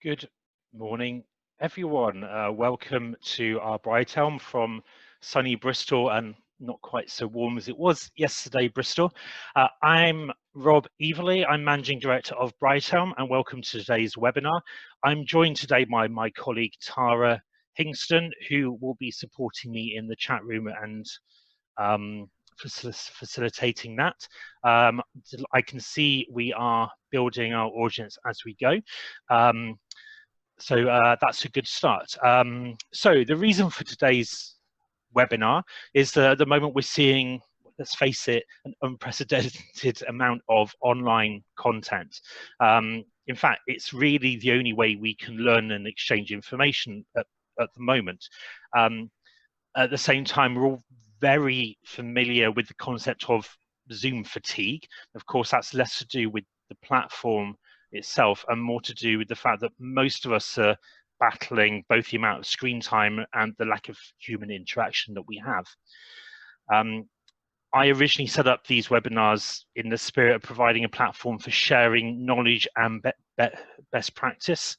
Good morning, everyone. Welcome to our Brightelm from sunny Bristol and not quite so warm as it was yesterday, Bristol. I'm Rob Eveleigh. I'm Managing Director of Brightelm, and welcome to today's webinar. I'm joined today by my colleague Tara Hingston, who will be supporting me in the chat room and facilitating that. I can see we are building our audience as we go. So that's a good start. So the reason for today's webinar is the moment we're seeing, let's face it, an unprecedented amount of online content. In fact, it's really the only way we can learn and exchange information at the moment. At the same time, we're all very familiar with the concept of Zoom fatigue. Of course, that's less to do with the platform itself and more to do with the fact that most of us are battling both the amount of screen time and the lack of human interaction that we have. I originally set up these webinars in the spirit of providing a platform for sharing knowledge and best practice.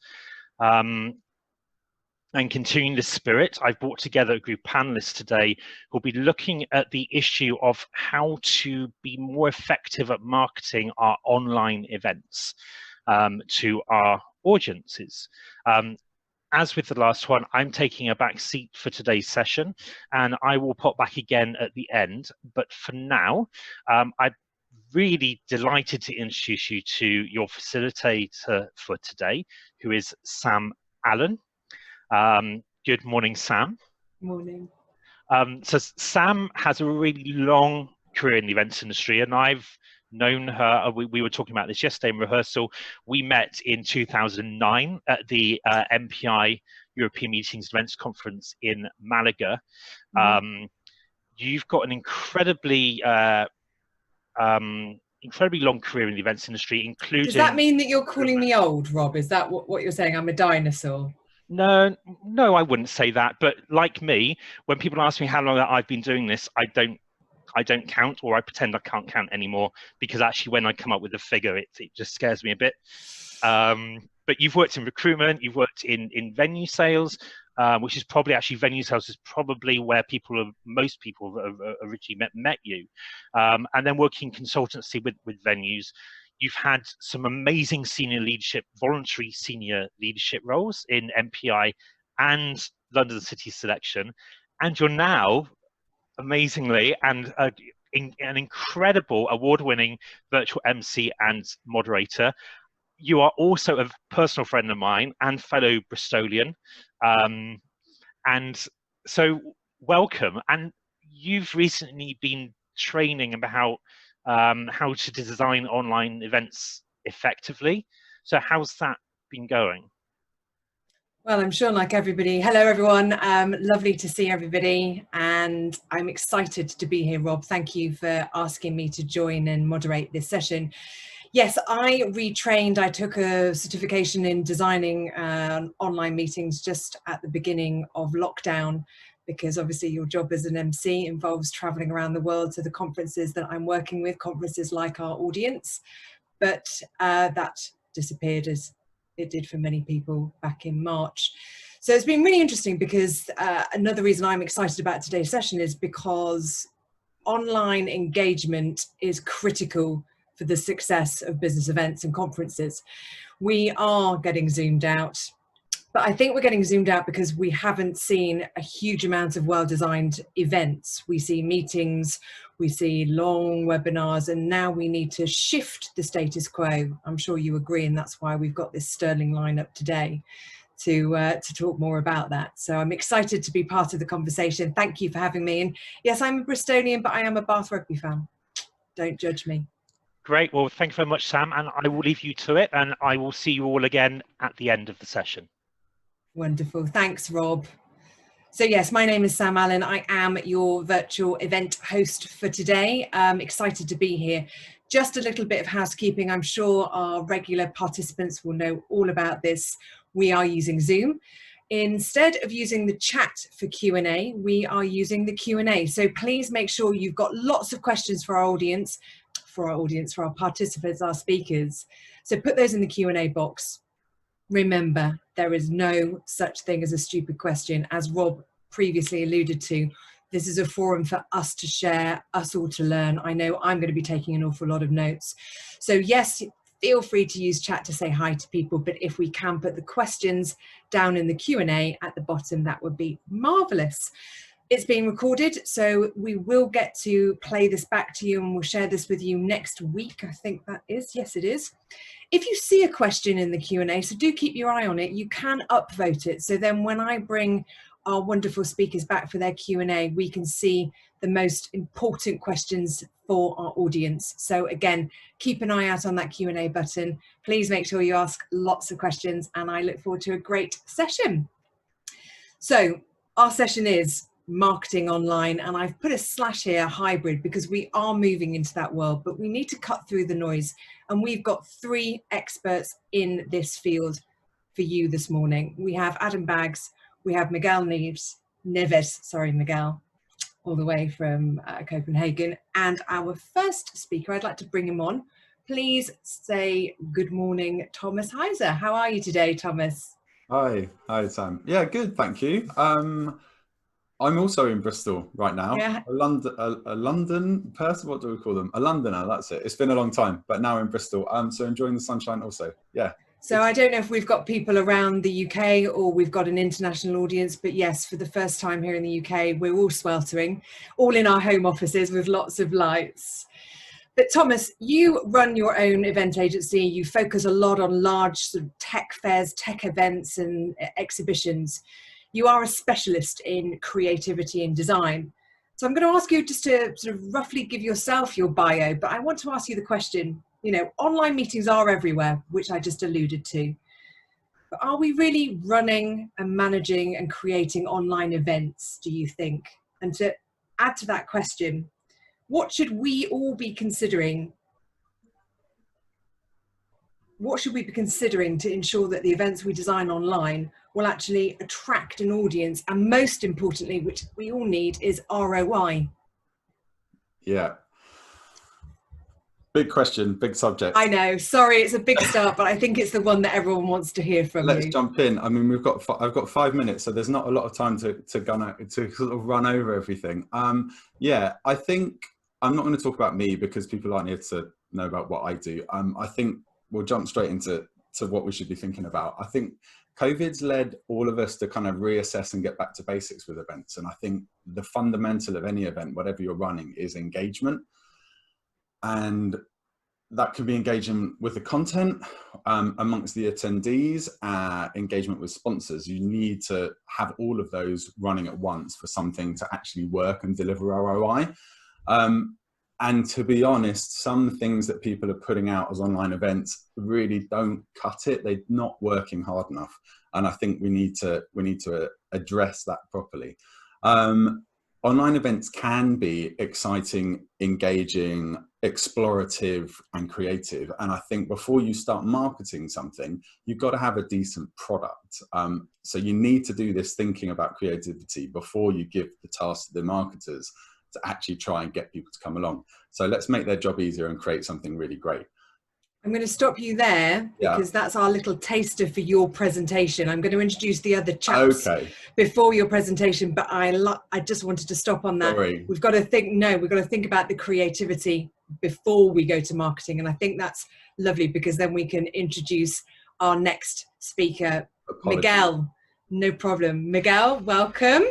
And continuing this spirit, I've brought together a group of panelists today who'll be looking at the issue of how to be more effective at marketing our online events to our audiences. As with the last one, I'm taking a back seat for today's session, and I will pop back again at the end. But for now, I'm really delighted to introduce you to your facilitator for today, who is Samme Allen. Good morning, Sam. Morning. So Sam has a really long career in the events industry, and I've known her. We were talking about this yesterday in rehearsal. We met in 2009 at the MPI European Meetings and Events Conference in Malaga. You've got an incredibly long career in the events industry, including... Does that mean that you're calling me old, Rob? Is that what you're saying? I'm a dinosaur? No, I wouldn't say that. But like me, when people ask me how long I've been doing this, I don't count, or I pretend I can't count anymore, because actually when I come up with a figure, it just scares me a bit. But you've worked in recruitment, you've worked in venue sales, which is probably actually venue sales is probably where most people have originally met you. And then working consultancy with venues. You've had some amazing senior leadership, voluntary senior leadership roles in MPI and London City Selection. And you're now, amazingly, and an incredible award-winning virtual MC and moderator. You are also a personal friend of mine and fellow Bristolian. And so welcome. And you've recently been training about how to design online events effectively. So how's that been going? Well, I'm sure like everybody. Hello, everyone. Lovely to see everybody. And I'm excited to be here, Rob. Thank you for asking me to join and moderate this session. Yes, I retrained. I took a certification in designing online meetings just at the beginning of lockdown, because obviously your job as an MC involves traveling around the world to the conferences that I'm working with, conferences like our audience. But that disappeared, as it did for many people back in March. So it's been really interesting, because another reason I'm excited about today's session is because online engagement is critical for the success of business events and conferences. We are getting zoomed out, but I think we're getting zoomed out because we haven't seen a huge amount of well-designed events. We see meetings, we see long webinars, and now we need to shift the status quo. I'm sure you agree, and that's why we've got this sterling lineup today to talk more about that. So I'm excited to be part of the conversation. Thank you for having me. And yes, I'm a Bristolian, but I am a Bath Rugby fan. Don't judge me. Great. Well, thank you very much, Sam. And I will leave you to it, and I will see you all again at the end of the session. Wonderful. Thanks, Rob. So yes, my name is Samme Allen. I am your virtual event host for today. I'm excited to be here. Just a little bit of housekeeping. I'm sure our regular participants will know all about this. We are using Zoom. Instead of using the chat for Q&A, we are using the Q&A. So please make sure you've got lots of questions for our audience, for our participants, our speakers. So put those in the Q&A box. Remember, there is no such thing as a stupid question. As Rob previously alluded to, this is a forum for us to share, us all to learn. I know I'm going to be taking an awful lot of notes. So yes, feel free to use chat to say hi to people, but if we can put the questions down in the Q&A at the bottom, that would be marvelous. It's being recorded, so we will get to play this back to you and we'll share this with you next week. I think that is, yes it is. If you see a question in the Q&A, so do keep your eye on it, you can upvote it. So then when I bring our wonderful speakers back for their Q&A, we can see the most important questions for our audience. So again, keep an eye out on that Q&A button. Please make sure you ask lots of questions and I look forward to a great session. So our session is marketing online, and I've put a slash here, hybrid, because we are moving into that world, but we need to cut through the noise. And we've got 3 experts in this field for you this morning. We have Adam Baggs, we have Miguel Neves, sorry, Miguel, all the way from Copenhagen. And our first speaker, I'd like to bring him on. Please say good morning, Thomas Heiser. How are you today, Thomas? Hi Sam. Yeah, good, thank you. I'm also in Bristol right now. Yeah. A London person, what do we call them? A Londoner, that's it. It's been a long time, but now in Bristol. So enjoying the sunshine also, yeah. So I don't know if we've got people around the UK or we've got an international audience, but yes, for the first time here in the UK, we're all sweltering, all in our home offices with lots of lights. But Thomas, you run your own event agency. You focus a lot on large sort of tech fairs, tech events and exhibitions. You are a specialist in creativity and design. So I'm going to ask you just to sort of roughly give yourself your bio, but I want to ask you the question, you know, online meetings are everywhere, which I just alluded to. But are we really running and managing and creating online events, do you think? And to add to that question, what should we all be considering? What should we be considering to ensure that the events we design online will actually attract an audience? And most importantly, which we all need, is ROI. Yeah. Big question, big subject. I know, sorry, it's a big start, but I think it's the one that everyone wants to hear from you. Let's jump in. I mean, I've got 5 minutes, so there's not a lot of time to sort of run over everything. Yeah, I think I'm not going to talk about me because people aren't here to know about what I do. I think we'll jump straight into what we should be thinking about. I think COVID's led all of us to kind of reassess and get back to basics with events. And I think the fundamental of any event, whatever you're running, is engagement. And that can be engagement with the content amongst the attendees, engagement with sponsors. You need to have all of those running at once for something to actually work and deliver ROI. And to be honest, some things that people are putting out as online events really don't cut it. They're not working hard enough. And I think we need to address that properly. Online events can be exciting, engaging, explorative and creative. And I think before you start marketing something, you've got to have a decent product. So you need to do this thinking about creativity before you give the task to the marketers to actually try and get people to come along. So let's make their job easier and create something really great. I'm going to stop you there because that's our little taster for your presentation. I'm going to introduce the other chaps before your presentation, but I just wanted to stop on that. Sorry. We've got to think about the creativity before we go to marketing. And I think that's lovely because then we can introduce our next speaker, Miguel. No problem. Miguel, welcome.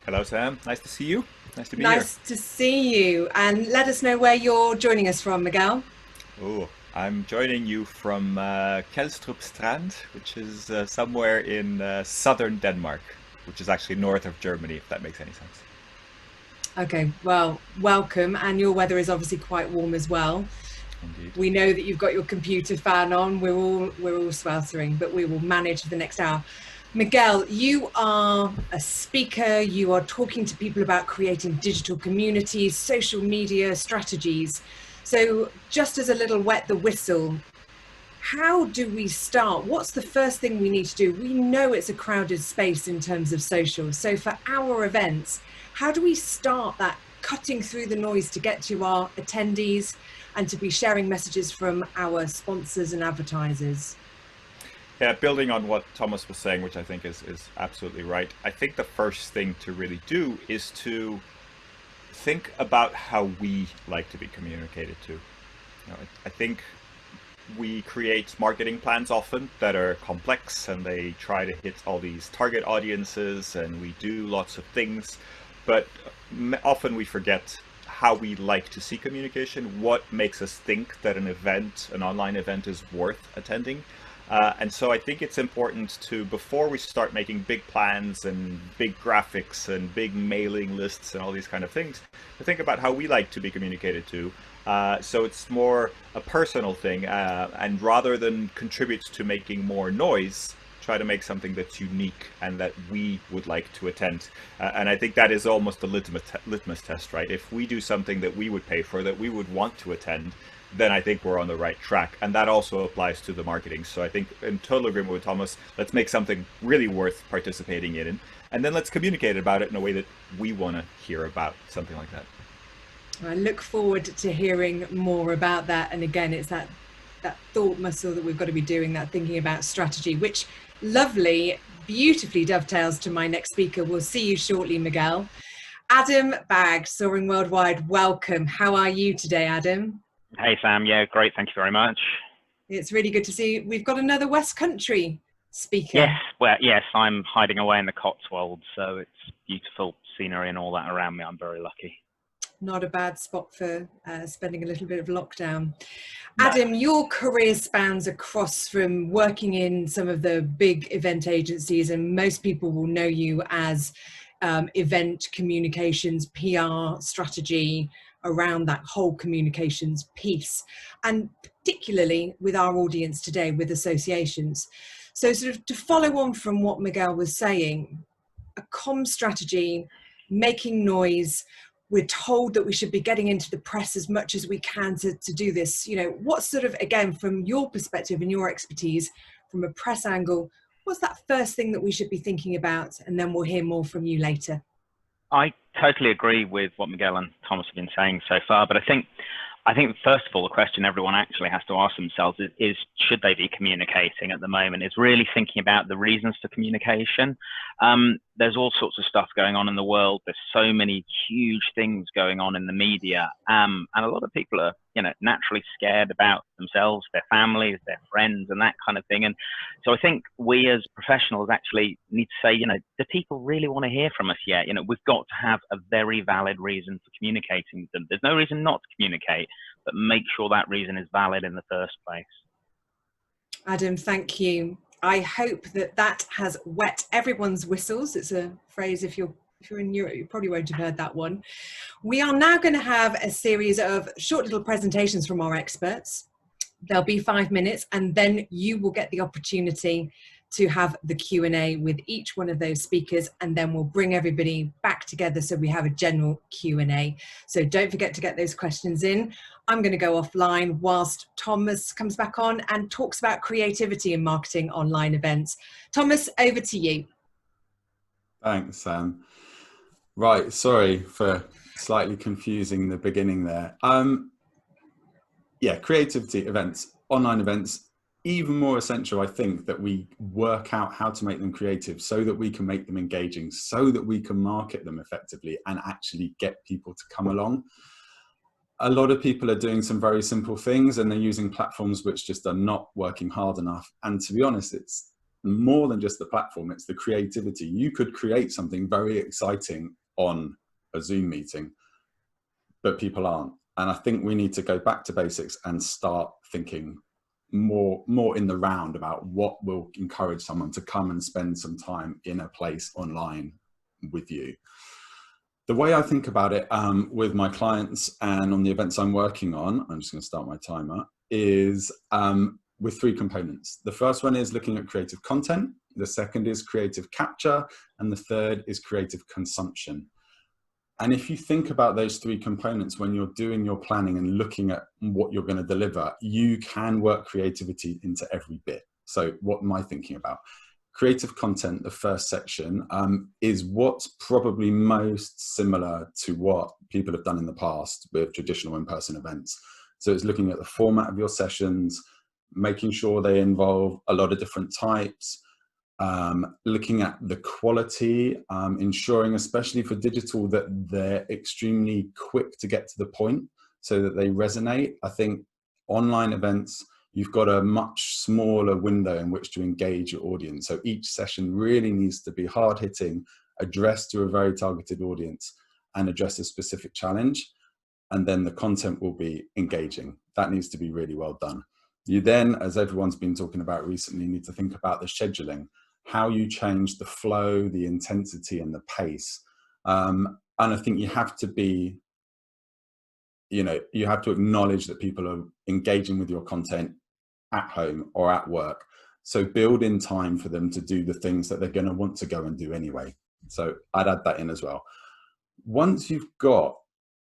Hello, Sam. Nice to see you. Nice to be here. Nice to see you. And let us know where you're joining us from, Miguel. Oh, I'm joining you from Kelstrup Strand, which is somewhere in southern Denmark, which is actually north of Germany, if that makes any sense. Okay, well, welcome. And your weather is obviously quite warm as well. Indeed. We know that you've got your computer fan on. We're all sweltering, but we will manage the next hour. Miguel, you are a speaker. You are talking to people about creating digital communities, social media strategies. So just as a little wet the whistle, how do we start? What's the first thing we need to do? We know it's a crowded space in terms of social. So for our events, how do we start that cutting through the noise to get to our attendees and to be sharing messages from our sponsors and advertisers? Yeah, building on what Thomas was saying, which I think is absolutely right. I think the first thing to really do is to think about how we like to be communicated to. I think we create marketing plans often that are complex, and they try to hit all these target audiences, and we do lots of things, but often we forget how we like to see communication, what makes us think that an online event is worth attending. And so I think it's important to, before we start making big plans and big graphics and big mailing lists and all these kind of things, to think about how we like to be communicated to. So it's more a personal thing, and rather than contribute to making more noise, try to make something that's unique and that we would like to attend. And I think that is almost a litmus test, right? If we do something that we would pay for, that we would want to attend, then I think we're on the right track. And that also applies to the marketing. So I think, in total agreement with Thomas, let's make something really worth participating in. And then let's communicate about it in a way that we want to hear about, something like that. I look forward to hearing more about that. And again, it's that thought muscle that we've got to be doing, that thinking about strategy, which beautifully dovetails to my next speaker. We'll see you shortly, Miguel. Adam Bagg, Soaring Worldwide, welcome. How are you today, Adam? Hey, Sam. Yeah, great. Thank you very much. It's really good to see you. We've got another West Country speaker. Yes, well, yes, I'm hiding away in the Cotswolds, so it's beautiful scenery and all that around me. I'm very lucky. Not a bad spot for spending a little bit of lockdown. No. Adam, your career spans across from working in some of the big event agencies, and most people will know you as event communications, PR strategy, around that whole communications piece, and particularly with our audience today with associations. So sort of to follow on from what Miguel was saying, a comm strategy, making noise, we're told that we should be getting into the press as much as we can to do this. You know, what sort of, again, from your perspective and your expertise, from a press angle, what's that first thing that we should be thinking about? And then we'll hear more from you later. I totally agree with what Miguel and Thomas have been saying so far, but I think first of all, the question everyone actually has to ask themselves is should they be communicating at the moment? Is really thinking about the reasons for communication. There's all sorts of stuff going on in the world. There's so many huge things going on in the media, and a lot of people are, naturally scared about themselves, their families, their friends, and that kind of thing. And so I think we as professionals actually need to say, do people really want to hear from us yet? We've got to have a very valid reason for communicating with them. There's no reason not to communicate, but make sure that reason is valid in the first place. Adam, thank you. I hope that has wet everyone's whistles. It's a phrase, if you're in Europe, you probably won't have heard that one. We are now going to have a series of short little presentations from our experts. There'll be 5 minutes, and then you will get the opportunity to have the Q&A with each one of those speakers, and then we'll bring everybody back together so we have a general Q&A. So don't forget to get those questions in. I'm going to go offline whilst Thomas comes back on and talks about creativity in marketing online events. Thomas, over to you. Thanks, Sam. Right, sorry for slightly confusing the beginning there. Yeah, creativity events, online events, even more essential, I think, that we work out how to make them creative so that we can make them engaging, so that we can market them effectively and actually get people to come along. A lot of people are doing some very simple things, and they're using platforms which just are not working hard enough. And to be honest, it's more than just the platform, it's the creativity. You could create something very exciting on a Zoom meeting, but people aren't. And I think we need to go back to basics and start thinking more in the round about what will encourage someone to come and spend some time in a place online with you. The way I think about it with my clients and on the events I'm working on, I'm just going to start my timer, is with 3 components. The first one is looking at creative content. The second is creative capture. And the third is creative consumption. And if you think about those 3 components when you're doing your planning and looking at what you're going to deliver, you can work creativity into every bit. So what am I thinking about? Creative content, the first section, is what's probably most similar to what people have done in the past with traditional in-person events. So it's looking at the format of your sessions, making sure they involve a lot of different types, looking at the quality, ensuring, especially for digital, that they're extremely quick to get to the point so that they resonate. I think online events, you've got a much smaller window in which to engage your audience. So each session really needs to be hard hitting, addressed to a very targeted audience, and address a specific challenge. And then the content will be engaging. That needs to be really well done. You then, as everyone's been talking about recently, need to think about the scheduling, how you change the flow, the intensity, and the pace. And I think you have to be, you have to acknowledge that people are engaging with your content at home or at work. So build in time for them to do the things that they're going to want to go and do anyway. So I'd add that in as well. Once you've got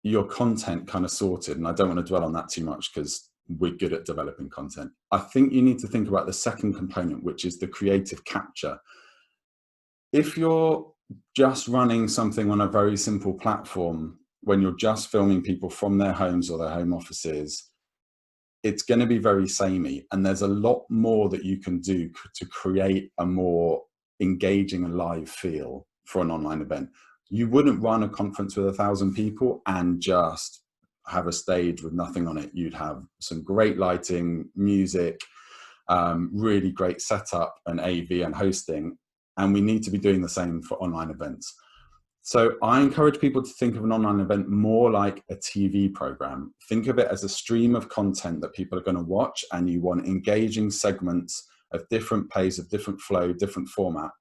your content kind of sorted, and I don't want to dwell on that too much because we're good at developing content, I think you need to think about the second component, which is the creative capture. If you're just running something on a very simple platform, when you're just filming people from their homes or their home offices, it's going to be very samey, and there's a lot more that you can do to create a more engaging and live feel for an online event. You wouldn't run a conference with 1,000 people and just have a stage with nothing on it. You'd have some great lighting, music, really great setup and AV and hosting, and we need to be doing the same for online events. So I encourage people to think of an online event more like a TV program. Think of it as a stream of content that people are going to watch, and you want engaging segments of different pace, of different flow, different format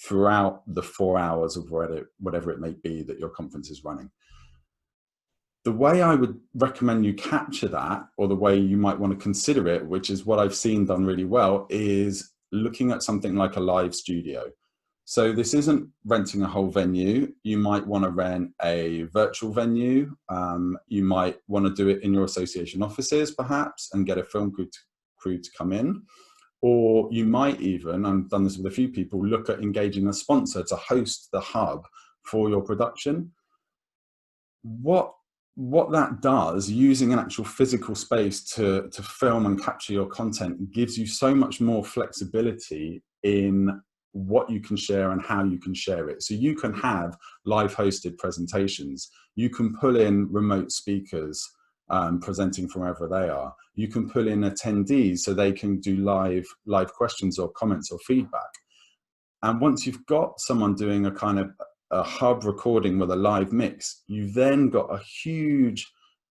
throughout the 4 hours of whatever it may be that your conference is running. The way I would recommend you capture that, or the way you might want to consider it, which is what I've seen done really well, is looking at something like a live studio. So this isn't renting a whole venue. You might want to rent a virtual venue. You might want to do it in your association offices, perhaps, and get a film crew to come in. Or you might even, I've done this with a few people, look at engaging a sponsor to host the hub for your production. What that does, using an actual physical space to film and capture your content, gives you so much more flexibility in what you can share and how you can share it. So you can have live hosted presentations. You can pull in remote speakers presenting from wherever they are. You can pull in attendees so they can do live questions or comments or feedback. And once you've got someone doing a kind of a hub recording with a live mix, you've then got a huge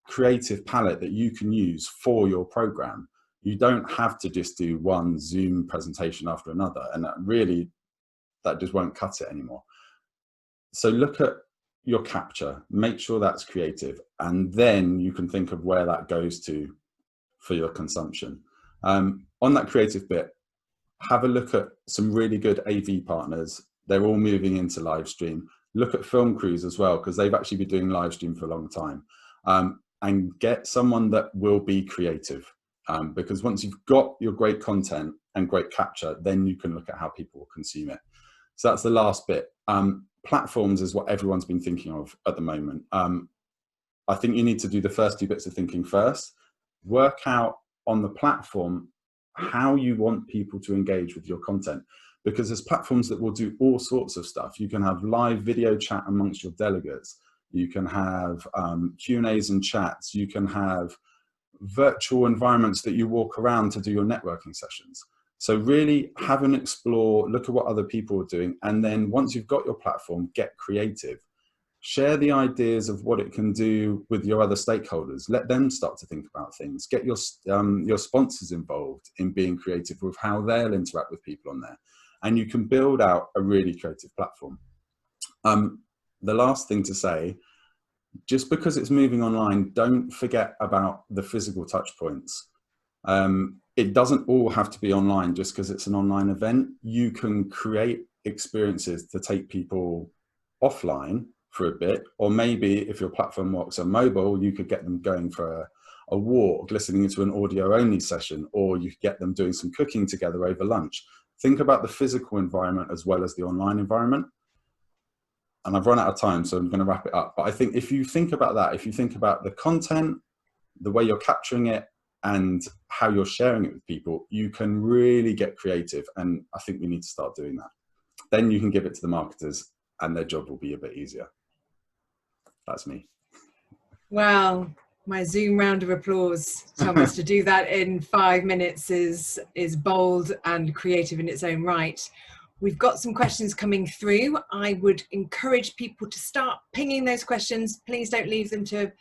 creative palette that you can use for your program. You don't have to just do one Zoom presentation after another, and that just won't cut it anymore. So look at your capture, make sure that's creative, and then you can think of where that goes to for your consumption. On that creative bit, have a look at some really good AV partners. They're all moving into live stream. Look at film crews as well, because they've actually been doing live stream for a long time. And get someone that will be creative. Because once you've got your great content and great capture, then you can look at how people will consume it. So that's the last bit. Platforms is what everyone's been thinking of at the moment. I think you need to do the first two bits of thinking first. Work out on the platform how you want people to engage with your content. Because there's platforms that will do all sorts of stuff. You can have live video chat amongst your delegates. You can have Q&As and chats. You can have virtual environments that you walk around to do your networking sessions. So really have an explore, look at what other people are doing. And then once you've got your platform, get creative. Share the ideas of what it can do with your other stakeholders. Let them start to think about things. Get your sponsors involved in being creative with how they'll interact with people on there. And you can build out a really creative platform. The last thing to say, just because it's moving online, don't forget about the physical touch points. It doesn't all have to be online just because it's an online event. You can create experiences to take people offline for a bit, or maybe if your platform works on mobile, you could get them going for a walk, listening to an audio only session, or you could get them doing some cooking together over lunch. Think about the physical environment as well as the online environment. And I've run out of time, so I'm going to wrap it up. But I think if you think about that, if you think about the content, the way you're capturing it, and how you're sharing it with people, you can really get creative. And I think we need to start doing that. Then you can give it to the marketers and their job will be a bit easier. That's me. Well, my Zoom round of applause, Thomas. To do that in 5 minutes is bold and creative in its own right. We've got some questions coming through. I would encourage people to start pinging those questions. Please don't leave them to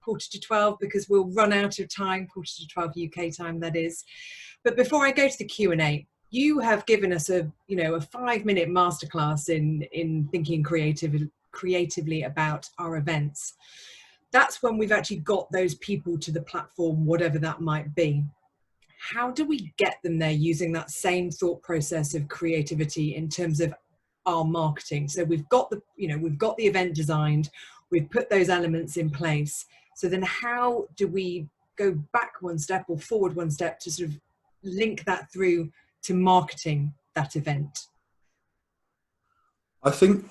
11:45 because we'll run out of time, 11:45 UK time, that is. But before I go to the Q&A, you have given us a 5-minute masterclass in thinking creatively about our events. That's when we've actually got those people to the platform, whatever that might be. How do we get them there using that same thought process of creativity in terms of our marketing? So we've got the event designed, we've put those elements in place. So then how do we go back one step or forward one step to sort of link that through to marketing that event? I think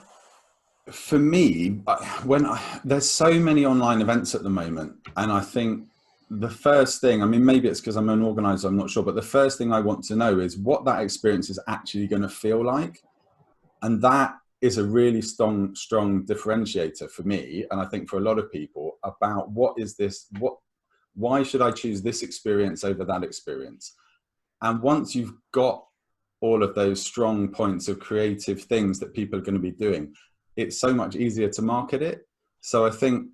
for me, there's so many online events at the moment, and I think the first thing, I mean, maybe it's because I'm an organizer, I'm not sure, but the first thing I want to know is what that experience is actually going to feel like. And that is a really strong differentiator for me, and I think for a lot of people, about why should I choose this experience over that experience? And once you've got all of those strong points of creative things that people are going to be doing, it's so much easier to market it. So I think,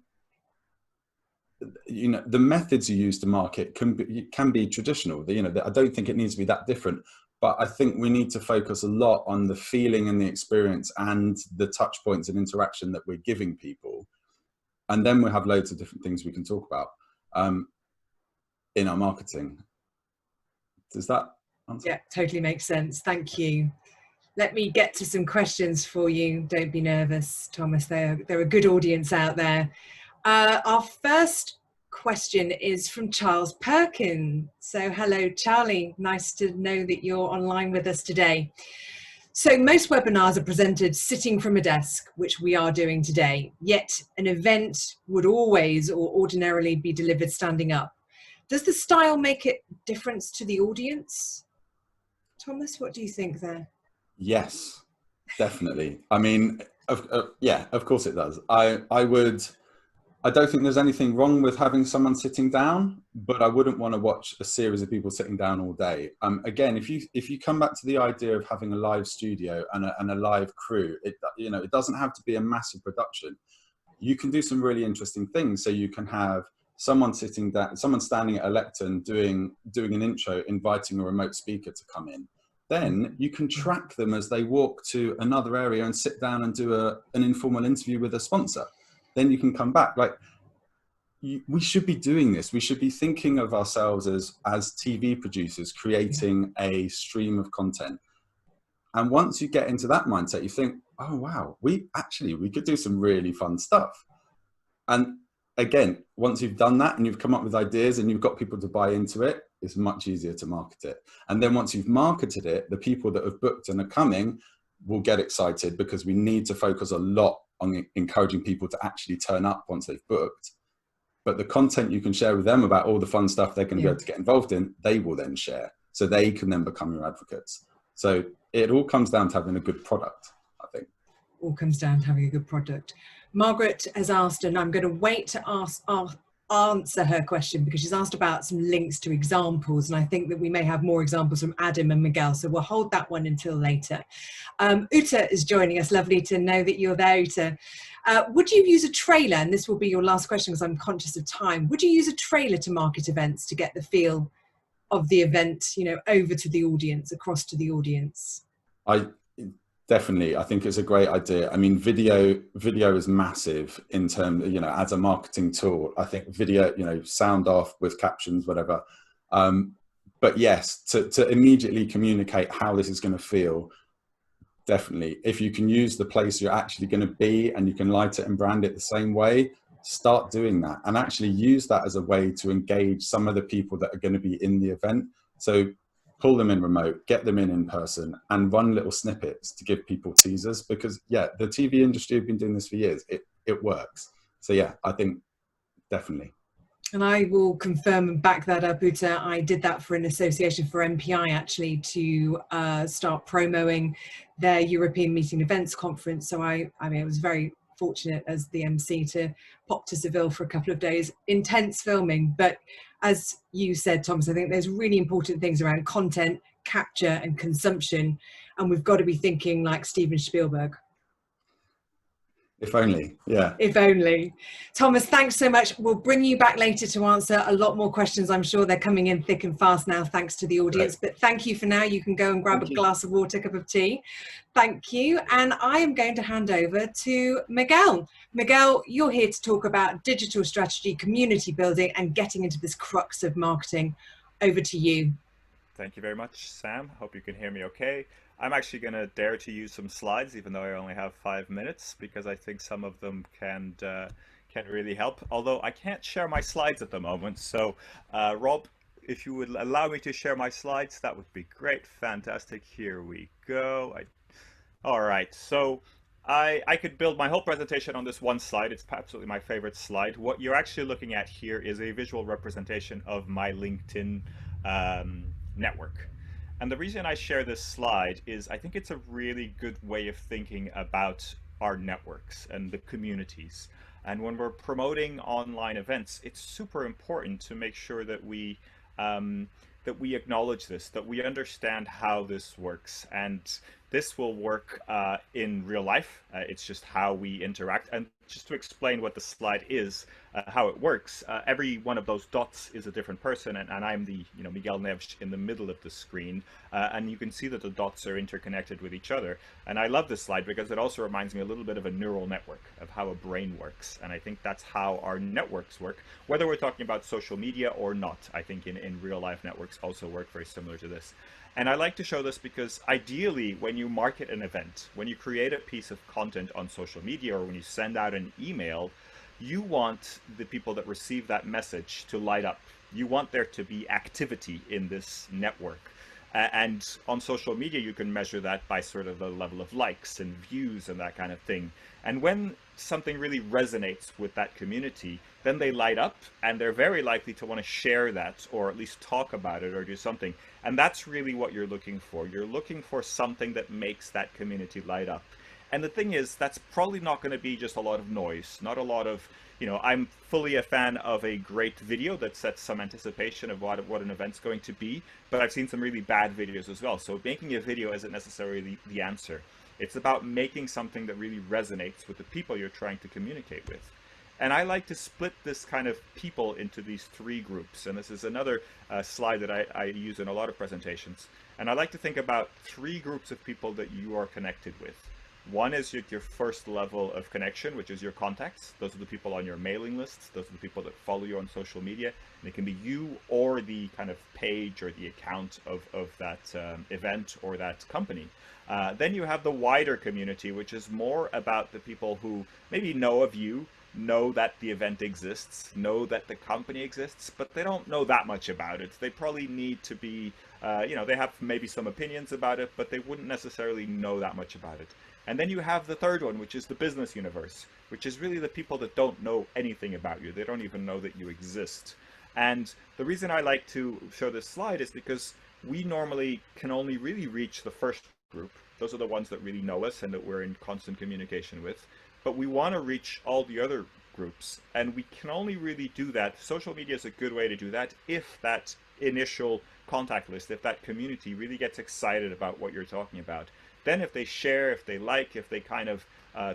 the methods you use to market can be traditional. I don't think it needs to be that different, but I think we need to focus a lot on the feeling and the experience and the touch points and interaction that we're giving people. And then we'll have loads of different things we can talk about in our marketing. Does that answer? Yeah, totally makes sense. Thank you. Let me get to some questions for you. Don't be nervous, Thomas. They're a good audience out there. Our first question is from Charles Perkin. So hello, Charlie. Nice to know that you're online with us today. So most webinars are presented sitting from a desk, which we are doing today. Yet an event would always or ordinarily be delivered standing up. Does the style make a difference to the audience? Thomas, what do you think there? Yes, definitely. I mean, yeah, of course it does. I don't think there's anything wrong with having someone sitting down, but I wouldn't want to watch a series of people sitting down all day. Again, if you come back to the idea of having a live studio and a live crew, it doesn't have to be a massive production. You can do some really interesting things. So you can have someone sitting down, someone standing at a lectern doing an intro, inviting a remote speaker to come in. Then you can track them as they walk to another area and sit down and do an informal interview with a sponsor. Then you can come back. We should be doing this. We should be thinking of ourselves as TV producers, creating a stream of content. And once you get into that mindset, you think, oh, wow, we could do some really fun stuff. And again, once you've done that and you've come up with ideas and you've got people to buy into it, it's much easier to market it. And then once you've marketed it, the people that have booked and are coming will get excited, because we need to focus a lot on encouraging people to actually turn up once they've booked. But the content you can share with them about all the fun stuff they're going to be able to get involved in, they will then share. So they can then become your advocates. So it all comes down to having a good product, I think. All comes down to having a good product. Margaret has asked, and I'm going to wait to answer her question, because she's asked about some links to examples, and I think that we may have more examples from Adam and Miguel, so we'll hold that one until later. Uta is joining us. Lovely to know that you're there, Uta. Would you use a trailer, and this will be your last question because I'm conscious of time, would you use a trailer to market events to get the feel of the event, over to the audience, across to the audience? Definitely. I think it's a great idea. I mean, video is massive in terms, as a marketing tool. I think video, sound off with captions, whatever. But yes, to immediately communicate how this is going to feel, definitely. If you can use the place you're actually going to be and you can light it and brand it the same way, start doing that and actually use that as a way to engage some of the people that are going to be in the event. So pull them in remote, get them in person, and run little snippets to give people teasers, because the TV industry have been doing this for years. It works. So yeah, I think definitely. And I will confirm and back that up, Uta. I did that for an association for MPI actually to start promoting their European Meeting Events Conference. So I mean, I was very fortunate as the MC to pop to Seville for a couple of days. Intense filming, but as you said, Thomas, I think there's really important things around content, capture and consumption. And we've got to be thinking like Steven Spielberg. If only, yeah. If only. Thomas, thanks so much. We'll bring you back later to answer a lot more questions. I'm sure they're coming in thick and fast now, thanks to the audience. But thank you for now. You can go and grab a glass of water, cup of tea. Thank you. And I am going to hand over to Miguel. Miguel, you're here to talk about digital strategy, community building, and getting into this crux of marketing. Over to you. Thank you very much, Sam. Hope you can hear me okay. I'm actually going to dare to use some slides, even though I only have 5 minutes, because I think some of them can really help. Although I can't share my slides at the moment. So, Rob, if you would allow me to share my slides, that would be great. Fantastic. Here we go. All right. So I could build my whole presentation on this one slide. It's absolutely my favorite slide. What you're actually looking at here is a visual representation of my LinkedIn network. And the reason I share this slide is I think it's a really good way of thinking about our networks and the communities. And when we're promoting online events, it's super important to make sure that we acknowledge this, that we understand how this works. And this will work in real life. It's just how we interact. And just to explain what the slide is, how it works, every one of those dots is a different person, and I'm the Miguel Neves in the middle of the screen, and you can see that the dots are interconnected with each other. And I love this slide because it also reminds me a little bit of a neural network, of how a brain works, and I think that's how our networks work, whether we're talking about social media or not. I think in real life networks also work very similar to this. And I like to show this because ideally, when you market an event, when you create a piece of content on social media, or when you send out an email, you want the people that receive that message to light up. You want there to be activity in this network. And on social media, you can measure that by sort of the level of likes and views and that kind of thing. And when something really resonates with that community, then they light up, and they're very likely to want to share that, or at least talk about it or do something. And that's really what you're looking for. You're looking for something that makes that community light up. And the thing is, that's probably not going to be just a lot of noise, not a lot of, I'm fully a fan of a great video that sets some anticipation of what an event's going to be, but I've seen some really bad videos as well. So making a video isn't necessarily the answer. It's about making something that really resonates with the people you're trying to communicate with. And I like to split this kind of people into these 3 groups. And this is another slide that I use in a lot of presentations. And I like to think about 3 groups of people that you are connected with. One is your first level of connection, which is your contacts. Those are the people on your mailing lists. Those are the people that follow you on social media. And it can be you or the kind of page or the account of that event or that company. Then you have the wider community, which is more about the people who maybe know of you, know that the event exists, know that the company exists, but they don't know that much about it. They probably need to be, they have maybe some opinions about it, but they wouldn't necessarily know that much about it. And then you have the third one, which is the business universe, which is really the people that don't know anything about you. They don't even know that you exist. And the reason I like to show this slide is because we normally can only really reach the first group. Those are the ones that really know us and that we're in constant communication with. But we want to reach all the other groups, and we can only really do that. Social media is a good way to do that if that initial contact list, if that community really gets excited about what you're talking about. Then if they share, if they like, if they kind of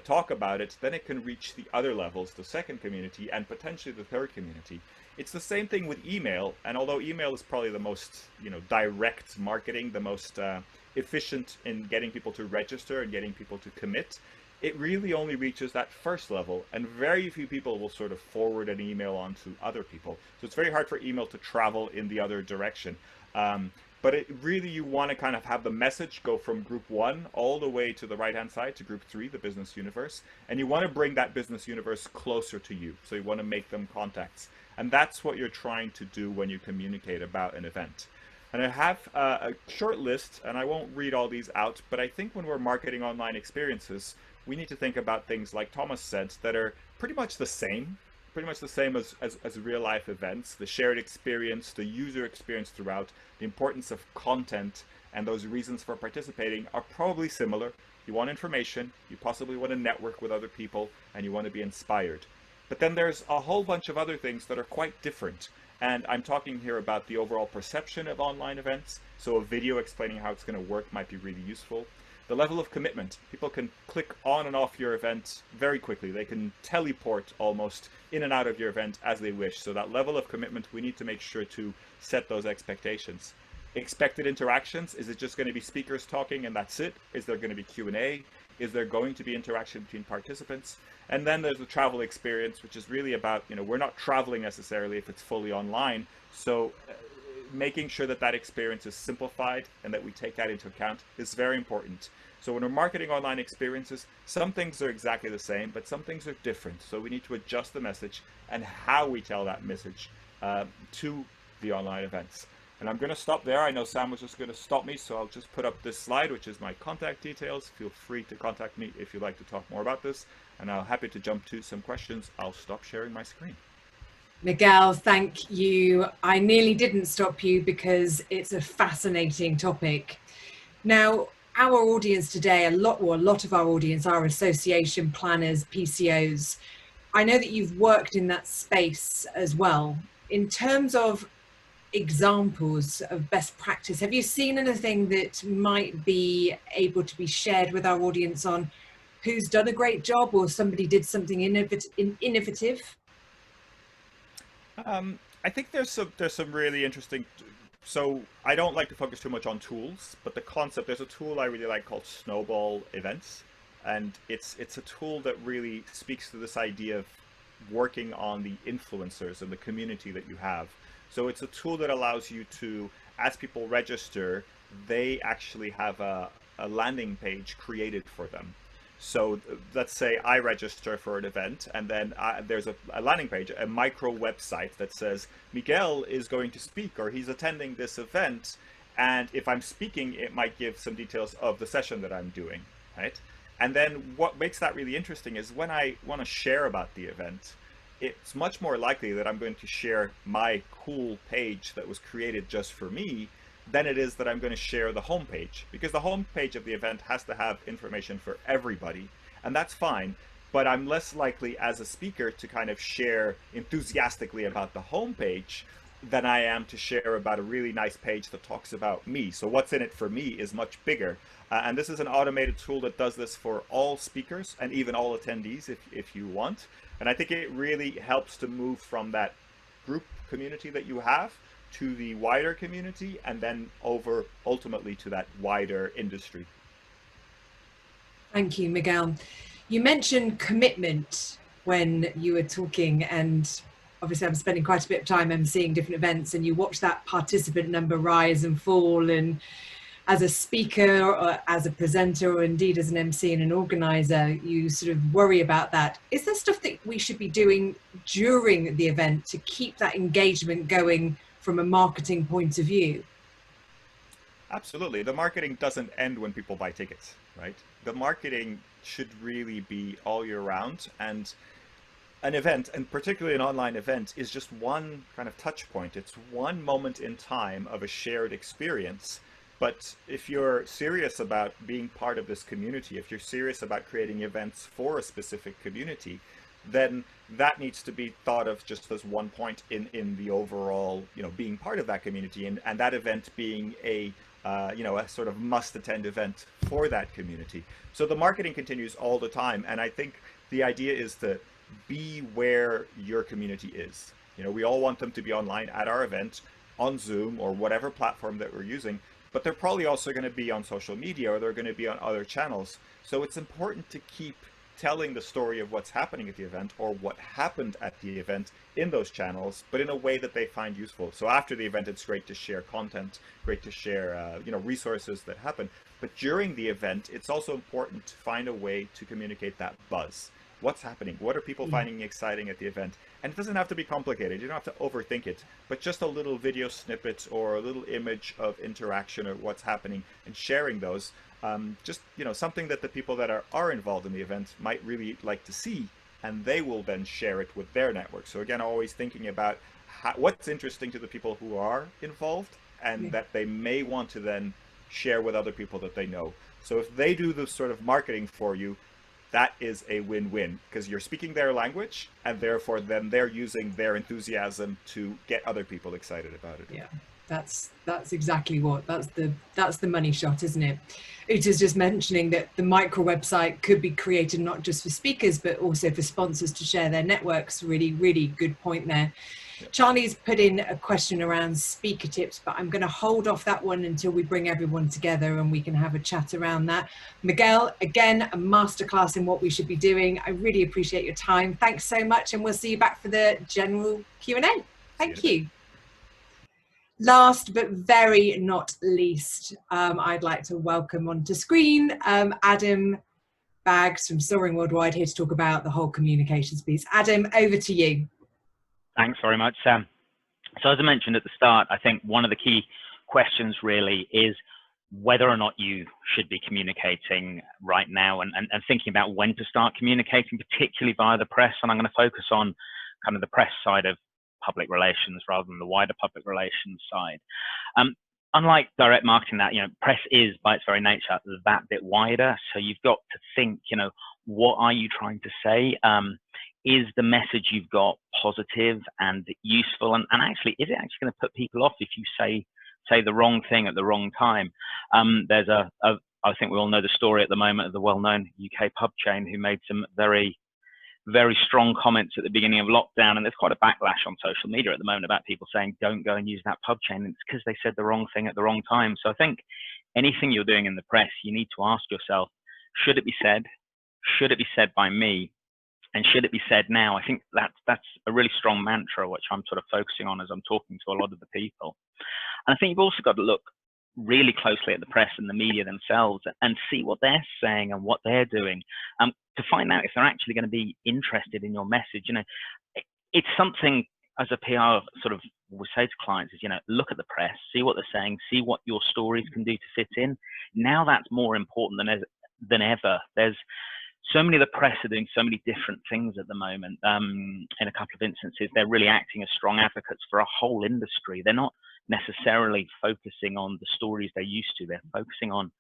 talk about it, then it can reach the other levels, the second community, and potentially the third community. It's the same thing with email, and although email is probably the most direct marketing, the most efficient in getting people to register and getting people to commit, it really only reaches that first level, and very few people will sort of forward an email on to other people. So it's very hard for email to travel in the other direction. But it really, you want to kind of have the message go from group 1 all the way to the right-hand side to group 3, the business universe. And you want to bring that business universe closer to you. So you want to make them contacts. And that's what you're trying to do when you communicate about an event. And I have a short list, and I won't read all these out, but I think when we're marketing online experiences, we need to think about things like Thomas said that are pretty much the same, pretty much the same as real life events. The shared experience, the user experience throughout, the importance of content, and those reasons for participating are probably similar. You want information, you possibly want to network with other people, and you want to be inspired. But then there's a whole bunch of other things that are quite different. And I'm talking here about the overall perception of online events. So a video explaining how it's going to work might be really useful. The level of commitment. People can click on and off your event very quickly. They can teleport almost in and out of your event as they wish. So that level of commitment, we need to make sure to set those expectations. Expected interactions. Is it just going to be speakers talking and that's it? Is there going to be Q&A? Is there going to be interaction between participants? And then there's the travel experience, which is really about, we're not traveling necessarily if it's fully online. So making sure that that experience is simplified and that we take that into account is very important. So when we're marketing online experiences, some things are exactly the same, but some things are different. So we need to adjust the message and how we tell that message to the online events. And I'm going to stop there. I know Sam was just going to stop me, so I'll just put up this slide, which is my contact details. Feel free to contact me if you'd like to talk more about this. And I'm happy to jump to some questions. I'll stop sharing my screen. Miguel, thank you. I nearly didn't stop you because it's a fascinating topic. Now, our audience today, a lot of our audience are association planners, PCOs. I know that you've worked in that space as well. In terms of examples of best practice, have you seen anything that might be able to be shared with our audience on who's done a great job or somebody did something innovative? I think there's some really interesting. So I don't like to focus too much on tools, but the concept, there's a tool I really like called Snowball Events, and it's a tool that really speaks to this idea of working on the influencers and the community that you have. So it's a tool that allows you to, as people register, they actually have a landing page created for them. So let's say I register for an event, and then there's a landing page, a micro website that says, Miguel is going to speak, or he's attending this event. And if I'm speaking, it might give some details of the session that I'm doing, right? And then what makes that really interesting is when I want to share about the event, it's much more likely that I'm going to share my cool page that was created just for me than it is that I'm going to share the homepage, because the homepage of the event has to have information for everybody, and that's fine. But I'm less likely as a speaker to kind of share enthusiastically about the homepage than I am to share about a really nice page that talks about me. So what's in it for me is much bigger. And this is an automated tool that does this for all speakers and even all attendees if you want. And I think it really helps to move from that group community that you have to the wider community, and then over ultimately to that wider industry. Thank you, Miguel. You mentioned commitment when you were talking, and obviously I'm spending quite a bit of time emceeing different events, and you watch that participant number rise and fall, and as a speaker or as a presenter or indeed as an MC and an organizer, you sort of worry about that. Is there stuff that we should be doing during the event to keep that engagement going from a marketing point of view? Absolutely. The marketing doesn't end when people buy tickets, right? The marketing should really be all year round, and an event, and particularly an online event, is just one kind of touch point. It's one moment in time of a shared experience. But if you're serious about being part of this community, if you're serious about creating events for a specific community, then that needs to be thought of just as one point in the overall, being part of that community, and that event being a sort of must-attend event for that community. So the marketing continues all the time, and I think the idea is to be where your community is. We all want them to be online at our event, on Zoom or whatever platform that we're using, but they're probably also going to be on social media, or they're going to be on other channels. So it's important to keep telling the story of what's happening at the event or what happened at the event in those channels, but in a way that they find useful. So after the event, it's great to share content, great to share resources that happen. But during the event, it's also important to find a way to communicate that buzz. What's happening? What are people finding exciting at the event? And it doesn't have to be complicated. You don't have to overthink it, but just a little video snippet or a little image of interaction or what's happening, and sharing those. Just something that the people that are involved in the event might really like to see, and they will then share it with their network. So again, always thinking about what's interesting to the people who are involved, and that they may want to then share with other people that they know. So if they do the sort of marketing for you, that is a win-win, because you're speaking their language, and therefore then they're using their enthusiasm to get other people excited about it. Yeah, that's exactly what, that's the money shot, isn't it? Uta's just mentioning that the micro website could be created not just for speakers, but also for sponsors to share their networks. Really, really good point there. Yep. Charlie's put in a question around speaker tips, but I'm going to hold off that one until we bring everyone together and we can have a chat around that. Miguel, again, a masterclass in what we should be doing. I really appreciate your time. Thanks so much, and we'll see you back for the general Q&A. Thank you. Last but very not least, I'd like to welcome onto screen Adam Baggs from Soaring Worldwide, here to talk about the whole communications piece. Adam, over to you. Thanks very much, Sam. So as I mentioned at the start, I think one of the key questions really is whether or not you should be communicating right now, and thinking about when to start communicating, particularly via the press. And I'm going to focus on kind of the press side of public relations rather than the wider public relations side. Unlike direct marketing, that, press is by its very nature that bit wider. So you've got to think, what are you trying to say? Is the message you've got positive and useful? And actually, is it actually going to put people off if you say the wrong thing at the wrong time? There's I think we all know the story at the moment of the well-known UK pub chain who made some very, very strong comments at the beginning of lockdown, and there's quite a backlash on social media at the moment about people saying don't go and use that pub chain, and it's because they said the wrong thing at the wrong time. So I think anything you're doing in the press, you need to ask yourself, should it be said? Should it be said by me? And should it be said now? I think that's a really strong mantra, which I'm sort of focusing on as I'm talking to a lot of the people. And I think you've also got to look really closely at the press and the media themselves and see what they're saying and what they're doing, to find out if they're actually going to be interested in your message. It's something as a PR sort of we say to clients is, look at the press, see what they're saying, see what your stories can do to fit in. Now that's more important than ever. There's so many of the press are doing so many different things at the moment. In a couple of instances, they're really acting as strong advocates for a whole industry. They're not necessarily focusing on the stories they used to. They're focusing on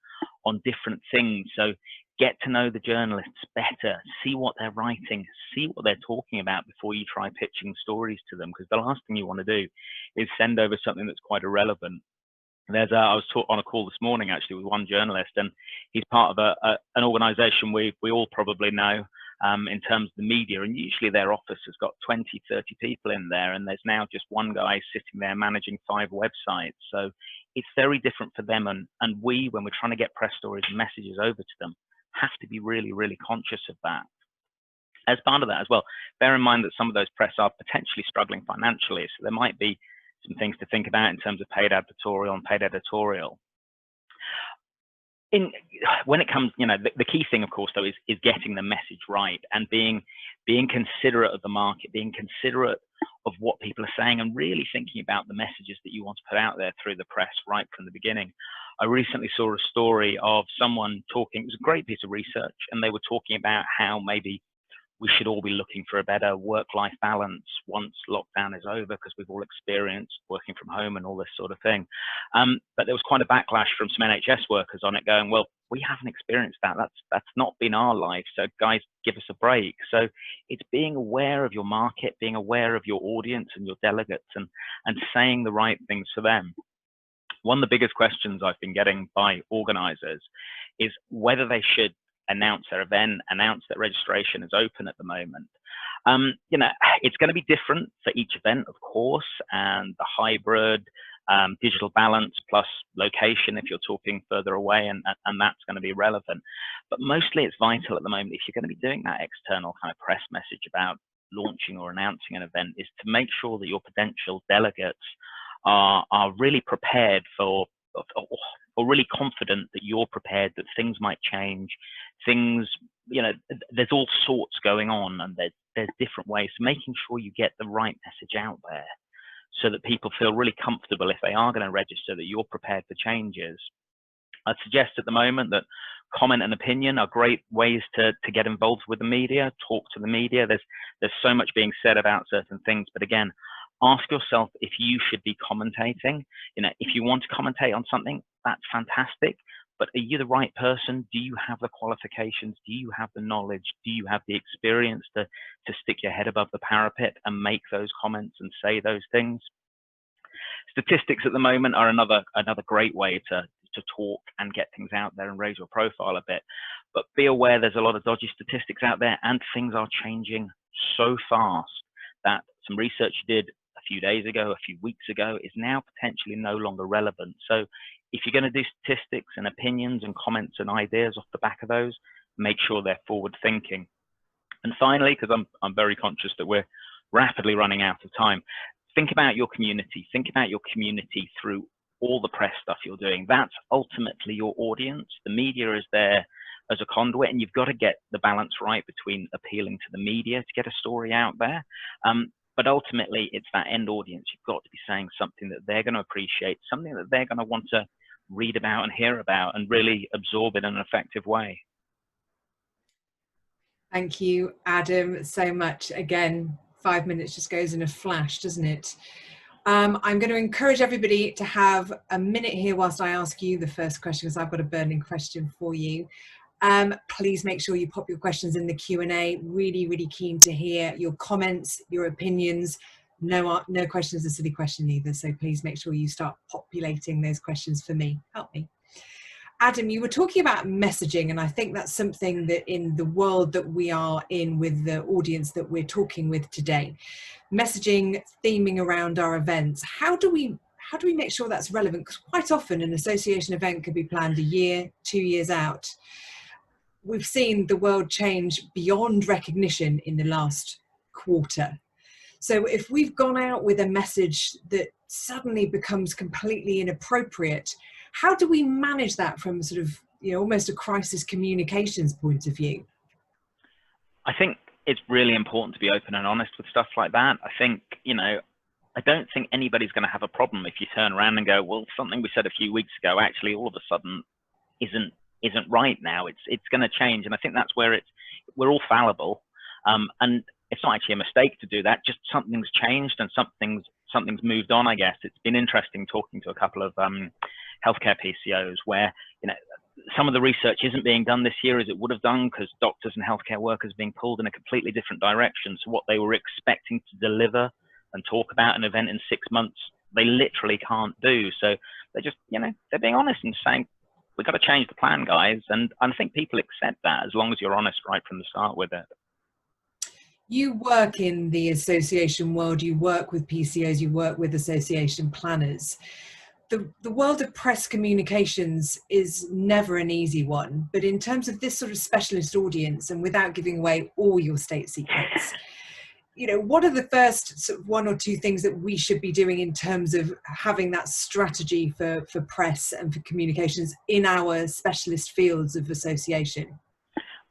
different things. So get to know the journalists better, see what they're writing, see what they're talking about before you try pitching stories to them, because the last thing you want to do is send over something that's quite irrelevant. I was on a call this morning actually with one journalist, and he's part of an organisation we all probably know in terms of the media, and usually their office has got 20, 30 people in there, and there's now just one guy sitting there managing 5 websites. So it's very different for them, and we, when we're trying to get press stories and messages over to them, have to be really, really conscious of that. As part of that as well, bear in mind that some of those press are potentially struggling financially, so there might be some things to think about in terms of paid advertorial and paid editorial. When it comes, the key thing, of course, though, is getting the message right and being considerate of the market, being considerate of what people are saying, and really thinking about the messages that you want to put out there through the press right from the beginning. I recently saw a story of someone talking, it was a great piece of research, and they were talking about how maybe we should all be looking for a better work-life balance once lockdown is over, because we've all experienced working from home and all this sort of thing. But there was quite a backlash from some NHS workers on it, going, well, we haven't experienced that. That's not been our life. So guys, give us a break. So it's being aware of your market, being aware of your audience and your delegates, and saying the right things for them. One of the biggest questions I've been getting by organisers is whether they should announce their event, announce that registration is open at the moment. It's going to be different for each event, of course, and the hybrid, digital balance plus location if you're talking further away, and that's going to be relevant. But mostly it's vital at the moment, if you're going to be doing that external kind of press message about launching or announcing an event, is to make sure that your potential delegates are really prepared for, or really confident that you're prepared that things might change. Things, there's all sorts going on, and there's different ways. So making sure you get the right message out there so that people feel really comfortable if they are going to register, that you're prepared for changes. I'd suggest at the moment that comment and opinion are great ways to get involved with the media, talk to the media. There's so much being said about certain things, but again, ask yourself if you should be commentating. You know, if you want to commentate on something, that's fantastic. But are you the right person? Do you have the qualifications? Do you have the knowledge? Do you have the experience to stick your head above the parapet and make those comments and say those things? Statistics at the moment are another great way to talk and get things out there and raise your profile a bit. But be aware there's a lot of dodgy statistics out there, and things are changing so fast that some research you did a few days ago, a few weeks ago, is now potentially no longer relevant. So if you're going to do statistics and opinions and comments and ideas off the back of those, make sure they're forward thinking. And finally, because I'm very conscious that we're rapidly running out of time, think about your community. Think about your community through all the press stuff you're doing. That's ultimately your audience. The media is there as a conduit, and you've got to get the balance right between appealing to the media to get a story out there. But ultimately, it's that end audience. You've got to be saying something that they're going to appreciate, something that they're going to want to read about and hear about and really absorb in an effective way. Thank you, Adam, so much. Again, 5 minutes just goes in a flash, doesn't it? I'm going to encourage everybody to have a minute here whilst I ask you the first question, because I've got a burning question for you. Please make sure you pop your questions in the Q&A. Really, really keen to hear your comments, your opinions. No question is a silly question either, so please make sure you start populating those questions for me. Help me. Adam, you were talking about messaging, and I think that's something that in the world that we are in with the audience that we're talking with today, messaging, theming around our events, how do we make sure that's relevant? Because quite often an association event could be planned a year, 2 years out. We've seen the world change beyond recognition in the last quarter. So if we've gone out with a message that suddenly becomes completely inappropriate, how do we manage that from sort of, you know, almost a crisis communications point of view? I think it's really important to be open and honest with stuff like that. I think, you know, I don't think anybody's going to have a problem if you turn around and go, well, something we said a few weeks ago actually all of a sudden isn't right now. It's going to change, and I think that's where we're all fallible, and it's not actually a mistake to do that. Just something's changed and something's moved on. I guess it's been interesting talking to a couple of healthcare PCOs where, you know, some of the research isn't being done this year as it would have done because doctors and healthcare workers are being pulled in a completely different direction. So what they were expecting to deliver and talk about an event in 6 months, they literally can't do. So they're just, you know, they're being honest and saying, we've got to change the plan, guys. And I think people accept that as long as you're honest right from the start with it. You work in the association world, you work with PCOs, you work with association planners. The world of press communications is never an easy one, but in terms of this sort of specialist audience, and without giving away all your state secrets, you know, what are the first sort of 1 or 2 things that we should be doing in terms of having that strategy for press and for communications in our specialist fields of association?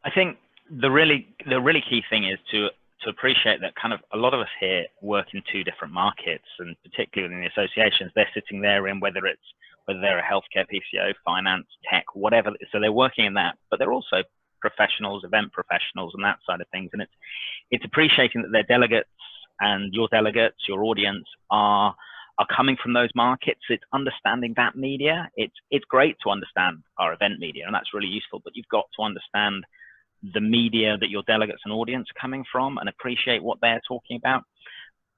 I think the really key thing is to appreciate that kind of a lot of us here work in 2 different markets, and particularly in the associations, they're sitting there in whether they're a healthcare PCO, finance, tech, whatever. So they're working in that, but they're also professionals, event professionals, and that side of things. And it's appreciating that their delegates and your delegates, your audience are coming from those markets. It's understanding that media. It's great to understand our event media, and that's really useful, but you've got to understand the media that your delegates and audience are coming from and appreciate what they're talking about.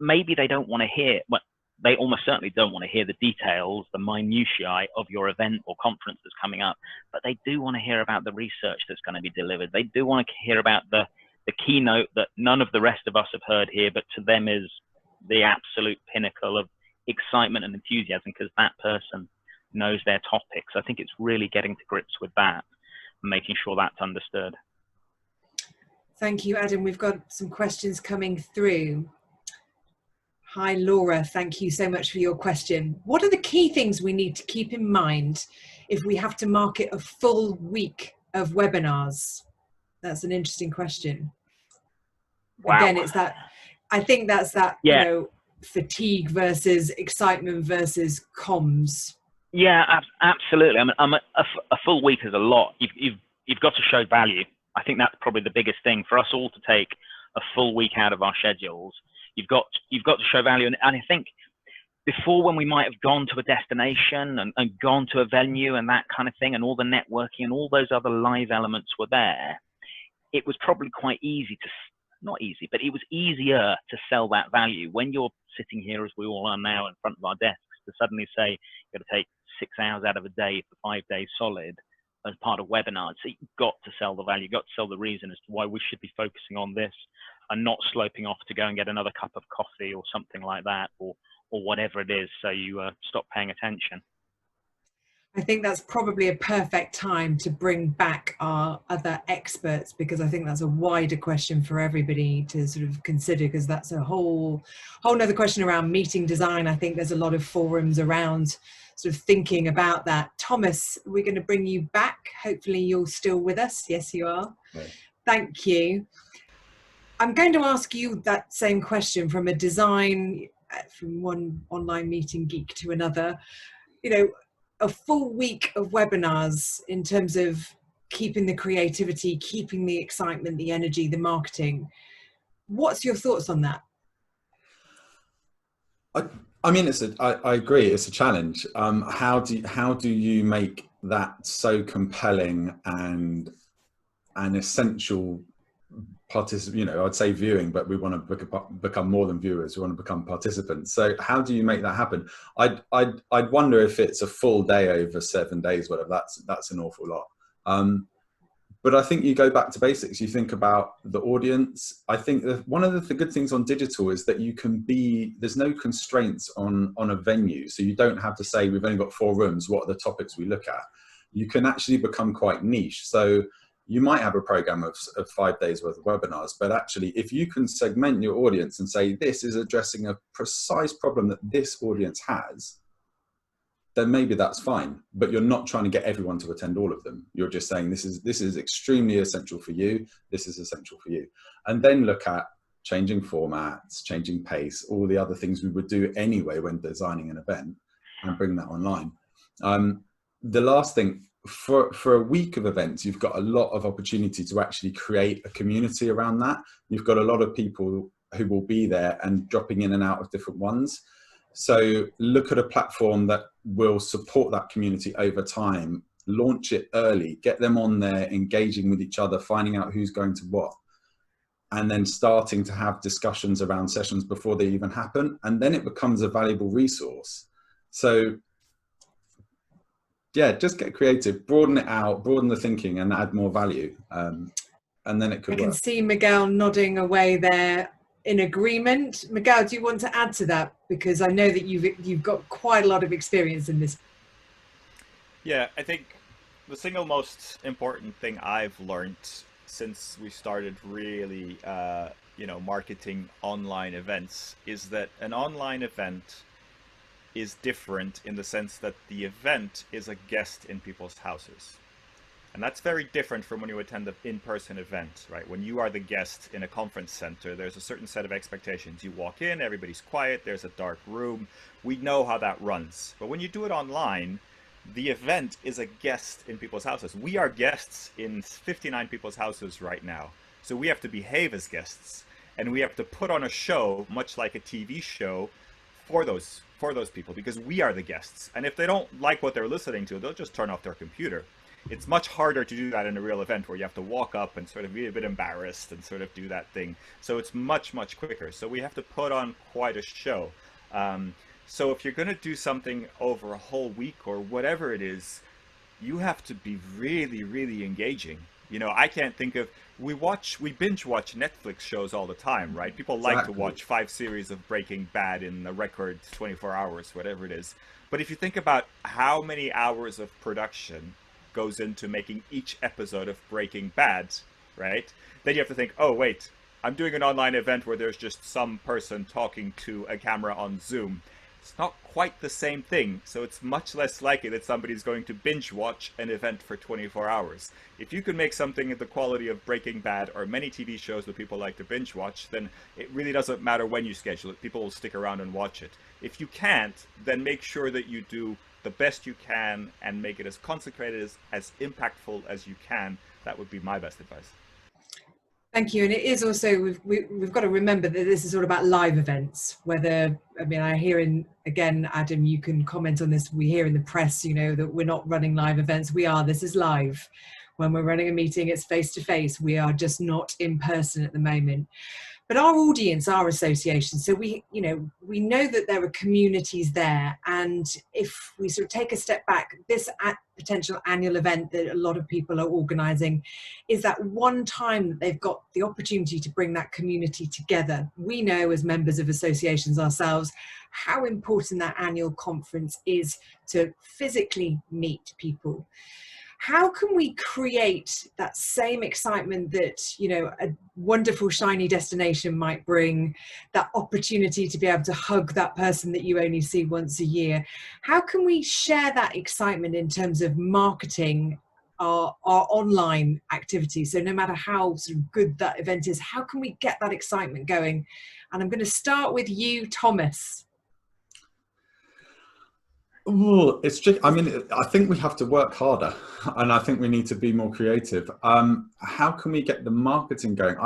Maybe they don't want to hear, but they almost certainly don't want to hear the details, the minutiae of your event or conference that's coming up, but they do want to hear about the research that's going to be delivered. They do want to hear about the keynote that none of the rest of us have heard here, but to them is the absolute pinnacle of excitement and enthusiasm because that person knows their topics. I think it's really getting to grips with that and making sure that's understood. Thank you, Adam. We've got some questions coming through. Hi, Laura. Thank you so much for your question. What are the key things we need to keep in mind if we have to market a full week of webinars? That's an interesting question. Wow. Again, it's that, I think that's that, you know, fatigue versus excitement versus comms. Yeah, absolutely. I mean, a full week is a lot. You've got to show value. I think that's probably the biggest thing for us all to take a full week out of our schedules. You've got to show value, and I think before, when we might have gone to a destination and gone to a venue and that kind of thing, and all the networking and all those other live elements were there, it was probably quite easy to, not easy, but it was easier to sell that value. When you're sitting here, as we all are now, in front of our desks, to suddenly say you've got to take 6 hours out of a day for 5 days solid as part of webinars, so you've got to sell the value, you've got to sell the reason as to why we should be focusing on this and not sloping off to go and get another cup of coffee or something like that, or whatever it is, so you stop paying attention. I think that's probably a perfect time to bring back our other experts, because I think that's a wider question for everybody to sort of consider, because that's a whole nother question around meeting design. I think there's a lot of forums around sort of thinking about that. Thomas, we're going to bring you back. Hopefully you're still with us. Yes, you are. Okay. Thank you. I'm going to ask you that same question from a design, from one online meeting geek to another. You know, a full week of webinars in terms of keeping the creativity, keeping the excitement, the energy, the marketing. What's your thoughts on that? I mean, I agree, it's a challenge. How do you make that so compelling and an essential participant? You know, I'd say viewing, but we want to become more than viewers. We want to become participants. So how do you make that happen? I'd wonder if it's a full day over 7 days, whatever. That's an awful lot. But I think you go back to basics. You think about the audience. I think that one of the good things on digital is that you can there's no constraints on a venue. So you don't have to say, we've only got 4 rooms, what are the topics we look at? You can actually become quite niche. So you might have a program of 5 days worth of webinars, but actually if you can segment your audience and say, this is addressing a precise problem that this audience has, then maybe that's fine. But you're not trying to get everyone to attend all of them. You're just saying, this is extremely essential for you. This is essential for you. And then look at changing formats, changing pace, all the other things we would do anyway when designing an event, and bring that online. The last thing, for a week of events, you've got a lot of opportunity to actually create a community around that. You've got a lot of people who will be there and dropping in and out of different ones. So look at a platform that will support that community over time, launch it early, get them on there, engaging with each other, finding out who's going to what, and then starting to have discussions around sessions before they even happen. And then it becomes a valuable resource. So yeah, just get creative, broaden it out, broaden the thinking, and add more value. And then it could work. I can see Miguel nodding away there in agreement. Miguel, do you want to add to that? Because I know that you've got quite a lot of experience in this. Yeah, I think the single most important thing I've learned since we started really, marketing online events is that an online event is different in the sense that the event is a guest in people's houses. And that's very different from when you attend an in-person event, right? When you are the guest in a conference center, there's a certain set of expectations. You walk in, everybody's quiet, there's a dark room. We know how that runs. But when you do it online, the event is a guest in people's houses. We are guests in 59 people's houses right now. So we have to behave as guests, and we have to put on a show, much like a TV show, for those people, because we are the guests. And if they don't like what they're listening to, they'll just turn off their computer. It's much harder to do that in a real event where you have to walk up and sort of be a bit embarrassed and sort of do that thing. So it's much, much quicker. So we have to put on quite a show. So if you're going to do something over a whole week or whatever it is, you have to be really, really engaging. You know, I can't think of, we binge watch Netflix shows all the time, right? People like to watch 5 series of Breaking Bad in a record 24 hours, whatever it is. But if you think about how many hours of production goes into making each episode of Breaking Bad, right? Then you have to think, oh, wait, I'm doing an online event where there's just some person talking to a camera on Zoom. It's not quite the same thing, so it's much less likely that somebody's going to binge watch an event for 24 hours. If you can make something of the quality of Breaking Bad or many TV shows that people like to binge watch, then it really doesn't matter when you schedule it. People will stick around and watch it. If you can't, then make sure that you do the best you can and make it as consecrated, as impactful as you can. That would be my best advice. Thank you. And it is also, we've got to remember that this is all about live events, whether, I mean, I hear again, Adam, you can comment on this. We hear in the press, you know, that we're not running live events. We are, this is live. When we're running a meeting, it's face to face. We are just not in person at the moment. But our audience are associations. So we know that there are communities there. And if we sort of take a step back, this potential annual event that a lot of people are organising is that one time that they've got the opportunity to bring that community together. We know as members of associations ourselves how important that annual conference is to physically meet people. How can we create that same excitement that, you know, a wonderful shiny destination might bring, that opportunity to be able to hug that person that you only see once a year? How can we share that excitement in terms of marketing our online activities? So no matter how sort of good that event is, how can we get that excitement going? And I'm going to start with you, Thomas. Oh, it's tricky. I mean, I think we have to work harder, and I think we need to be more creative. How can we get the marketing going?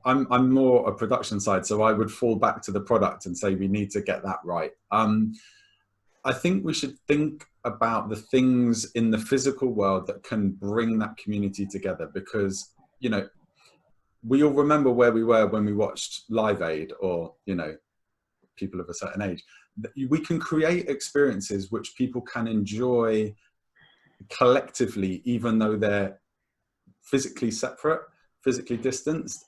I'm more a production side, so I would fall back to the product and say we need to get that right. I think we should think about the things in the physical world that can bring that community together, because, you know, we all remember where we were when we watched Live Aid, or, you know, people of a certain age. We can create experiences which people can enjoy collectively, even though they're physically separate, physically distanced.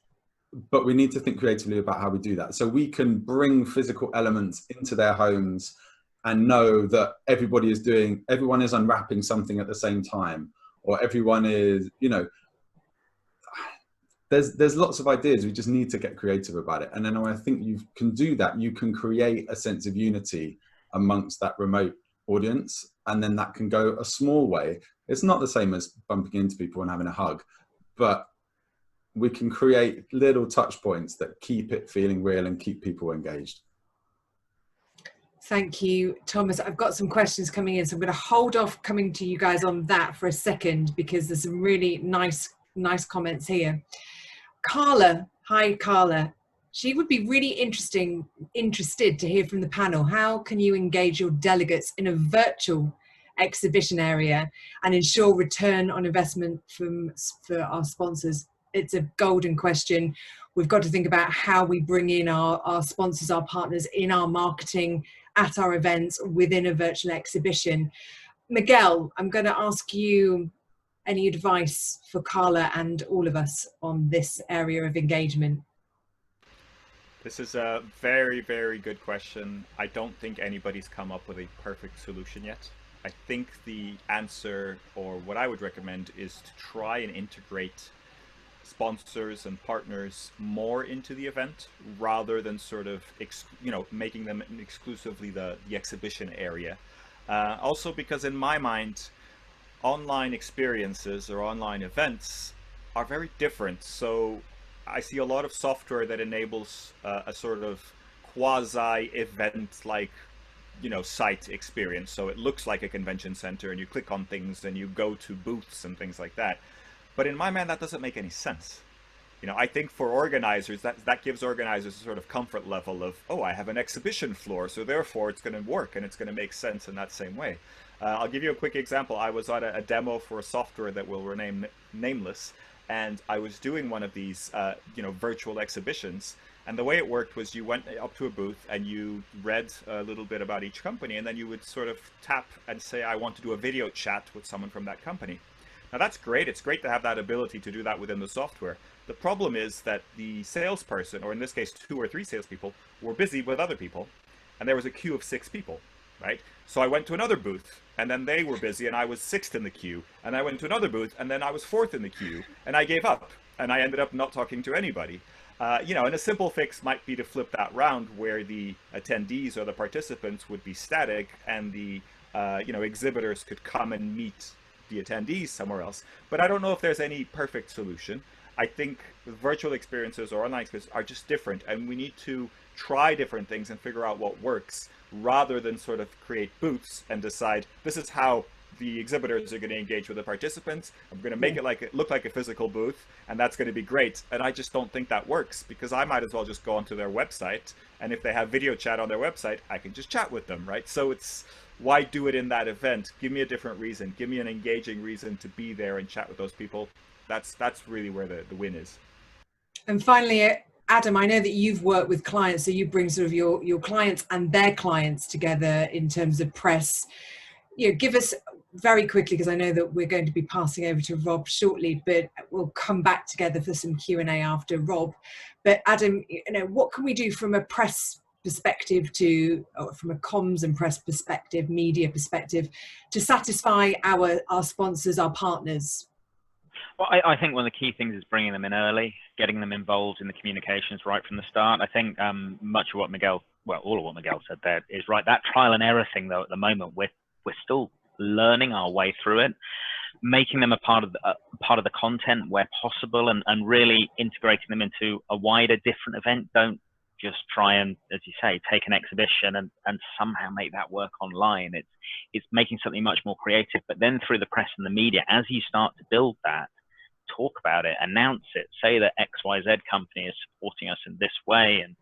But we need to think creatively about how we do that. So we can bring physical elements into their homes and know that everyone is unwrapping something at the same time, or everyone is, you know, there's lots of ideas. We just need to get creative about it. And then when I think you can do that, you can create a sense of unity amongst that remote audience. And then that can go a small way. It's not the same as bumping into people and having a hug, but we can create little touch points that keep it feeling real and keep people engaged. Thank you, Thomas. I've got some questions coming in, so I'm going to hold off coming to you guys on that for a second, because there's some really nice comments here. Carla, hi Carla. She would be really interested to hear from the panel. How can you engage your delegates in a virtual exhibition area and ensure return on investment for our sponsors? It's a golden question. We've got to think about how we bring in our sponsors, our partners in our marketing at our events within a virtual exhibition. Miguel, I'm going to ask you any advice for Carla and all of us on this area of engagement. This is a very, very good question. I don't think anybody's come up with a perfect solution yet. I think the answer, or what I would recommend, is to try and integrate sponsors and partners more into the event, rather than sort of making them exclusively the exhibition area. Also, because in my mind, online experiences or online events are very different. So I see a lot of software that enables a sort of quasi-event like, you know, site experience. So it looks like a convention center and you click on things and you go to booths and things like that. But in my mind, that doesn't make any sense. You know, I think for organizers, that gives organizers a sort of comfort level of, oh, I have an exhibition floor, so therefore it's going to work and it's going to make sense in that same way. I'll give you a quick example. I was at a demo for a software that will remain nameless, and I was doing one of these, virtual exhibitions. And the way it worked was you went up to a booth and you read a little bit about each company, and then you would sort of tap and say, I want to do a video chat with someone from that company. Now that's great. It's great to have that ability to do that within the software. The problem is that the salesperson, or in this case 2 or 3 salespeople, were busy with other people, and there was a queue of 6 people. Right? So I went to another booth, and then they were busy, and I was 6th in the queue. And I went to another booth, and then I was 4th in the queue, and I gave up, and I ended up not talking to anybody. And a simple fix might be to flip that round, where the attendees or the participants would be static, and the exhibitors could come and meet the attendees somewhere else. But I don't know if there's any perfect solution. I think virtual experiences or online experiences are just different, and we need to try different things and figure out what works, rather than sort of create booths and decide this is how the exhibitors are going to engage with the participants. I'm going to make it look like a physical booth, and that's going to be great. And I just don't think that works, because I might as well just go onto their website, and if they have video chat on their website, I can just chat with them, right? So it's, why do it in that event? Give me a different reason. Give me an engaging reason to be there and chat with those people. That's really where the win is. And finally, Adam, I know that you've worked with clients, so you bring sort of your clients and their clients together in terms of press. You know, give us very quickly, because I know that we're going to be passing over to Rob shortly, but we'll come back together for some Q&A after Rob. But Adam, you know, what can we do from a press perspective or from a comms and press perspective, media perspective, to satisfy our sponsors, our partners? Well, I think one of the key things is bringing them in early, getting them involved in the communications right from the start. I think much of what Miguel, well, all of what Miguel said there is right. That trial and error thing, though, at the moment, we're still learning our way through it, making them a part of the content where possible, and really integrating them into a wider, different event. Don't just try and, as you say, take an exhibition and somehow make that work online. It's making something much more creative. But then through the press and the media, as you start to build that, talk about it, announce it, say that XYZ company is supporting us in this way, and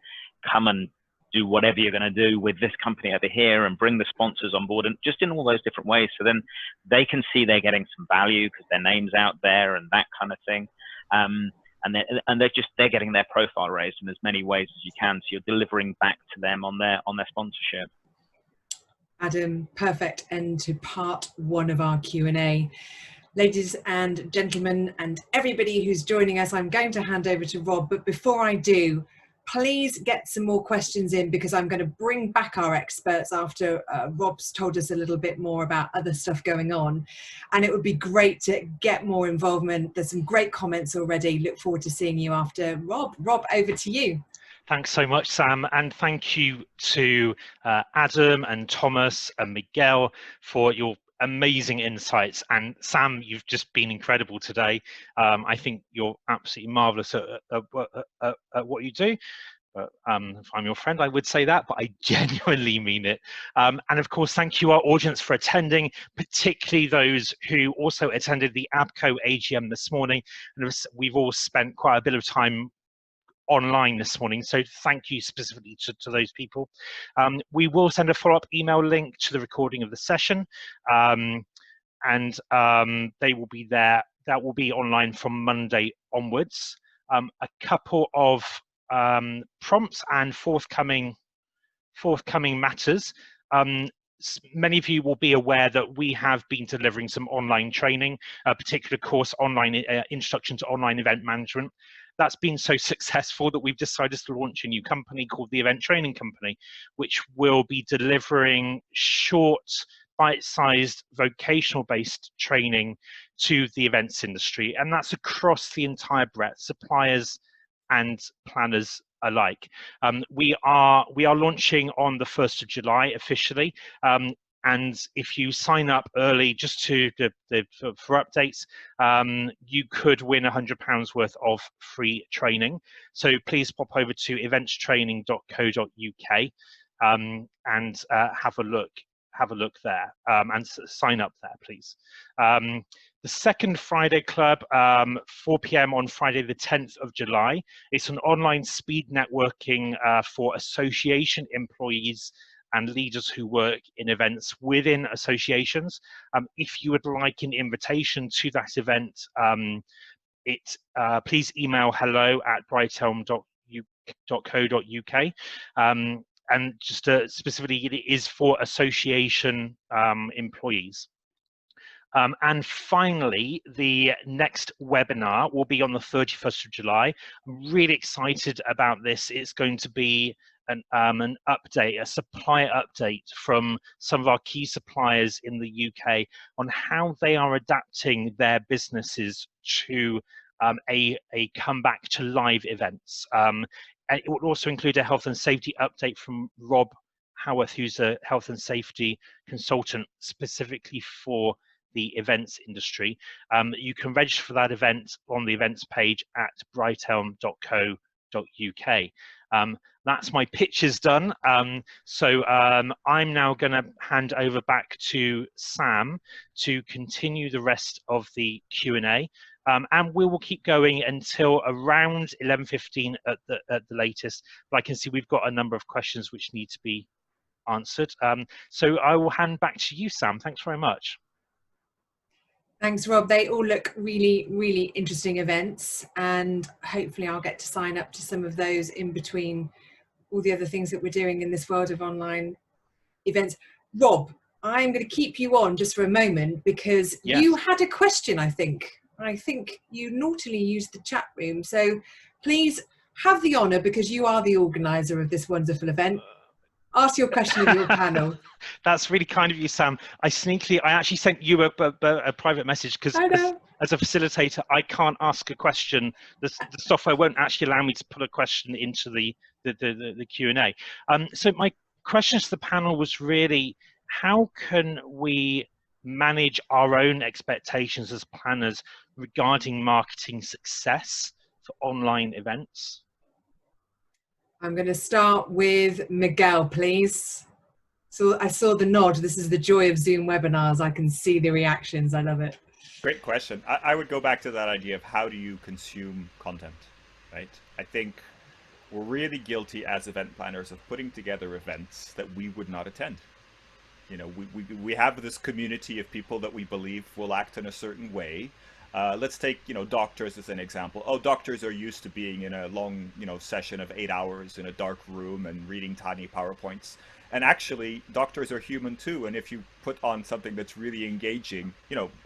come and do whatever you're going to do with this company over here, and bring the sponsors on board, and just in all those different ways. So then they can see they're getting some value because their name's out there and that kind of thing. And they're getting their profile raised in as many ways as you can. So you're delivering back to them on their sponsorship. Adam, perfect end to part one of our Q&A. Ladies and gentlemen, and everybody who's joining us, I'm going to hand over to Rob. But before I do, please get some more questions in, because I'm going to bring back our experts after Rob's told us a little bit more about other stuff going on. And it would be great to get more involvement. There's some great comments already. Look forward to seeing you after Rob. Rob, over to you. Thanks so much, Sam, and thank you to Adam and Thomas and Miguel for your amazing insights. And Sam, you've just been incredible today. I think you're absolutely marvelous at what you do. If I'm your friend, I would say that, but I genuinely mean it. And of course, thank you, our audience, for attending, particularly those who also attended the ABCO AGM this morning. And we've all spent quite a bit of time online this morning, so thank you specifically to those people. We will send a follow-up email link to the recording of the session, and they will be there. That will be online from Monday onwards. A couple of prompts and forthcoming matters. Many of you will be aware that we have been delivering some online training, a particular course, online introduction to online event management. That's been so successful that we've decided to launch a new company called the Event Training Company, which will be delivering short, bite-sized, vocational-based training to the events industry. And that's across the entire breadth, suppliers and planners alike. We are launching on the 1st of July officially. And if you sign up early, just for updates, you could win £100 worth of free training. So please pop over to eventstraining.co.uk and have a look there, and sign up there, please. The second Friday Club, 4 p.m. on Friday the 10th of July. It's an online speed networking for association employees and leaders who work in events within associations. If you would like an invitation to that event, please email hello@brightelm.co.uk. And just specifically, it is for association employees. And finally, the next webinar will be on the 31st of July. I'm really excited about this. It's going to be an update, a supplier update from some of our key suppliers in the UK on how they are adapting their businesses to a comeback to live events. And it will also include a health and safety update from Rob Howarth, who's a health and safety consultant specifically for the events industry. You can register for that event on the events page at brightelm.co.uk. That's my pitches done. So I'm now going to hand over back to Sam to continue the rest of the Q&A. And we will keep going until around 11:15 at the latest. But I can see we've got a number of questions which need to be answered. So I will hand back to you, Sam. Thanks very much. Thanks, Rob. They all look really, really interesting events, and hopefully I'll get to sign up to some of those in between all the other things that we're doing in this world of online events. Rob, I'm going to keep you on just for a moment because you had a question, I think. I think you naughtily used the chat room. So please have the honour, because you are the organiser of this wonderful event. Ask your question of your panel. That's really kind of you, Sam. I actually sent you a private message because as a facilitator, I can't ask a question. The software won't actually allow me to put a question into the Q&A. So my question to the panel was really, how can we manage our own expectations as planners regarding marketing success for online events? I'm going to start with Miguel, please. So I saw the nod. This is the joy of Zoom webinars. I can see the reactions. I love it. Great question. I would go back to that idea of how do you consume content, right? I think we're really guilty as event planners of putting together events that we would not attend. You know, we have this community of people that we believe will act in a certain way. Let's take, doctors as an example. Oh, doctors are used to being in a long, session of 8 hours in a dark room and reading tiny PowerPoints. And actually, doctors are human too. And if you put on something that's really engaging,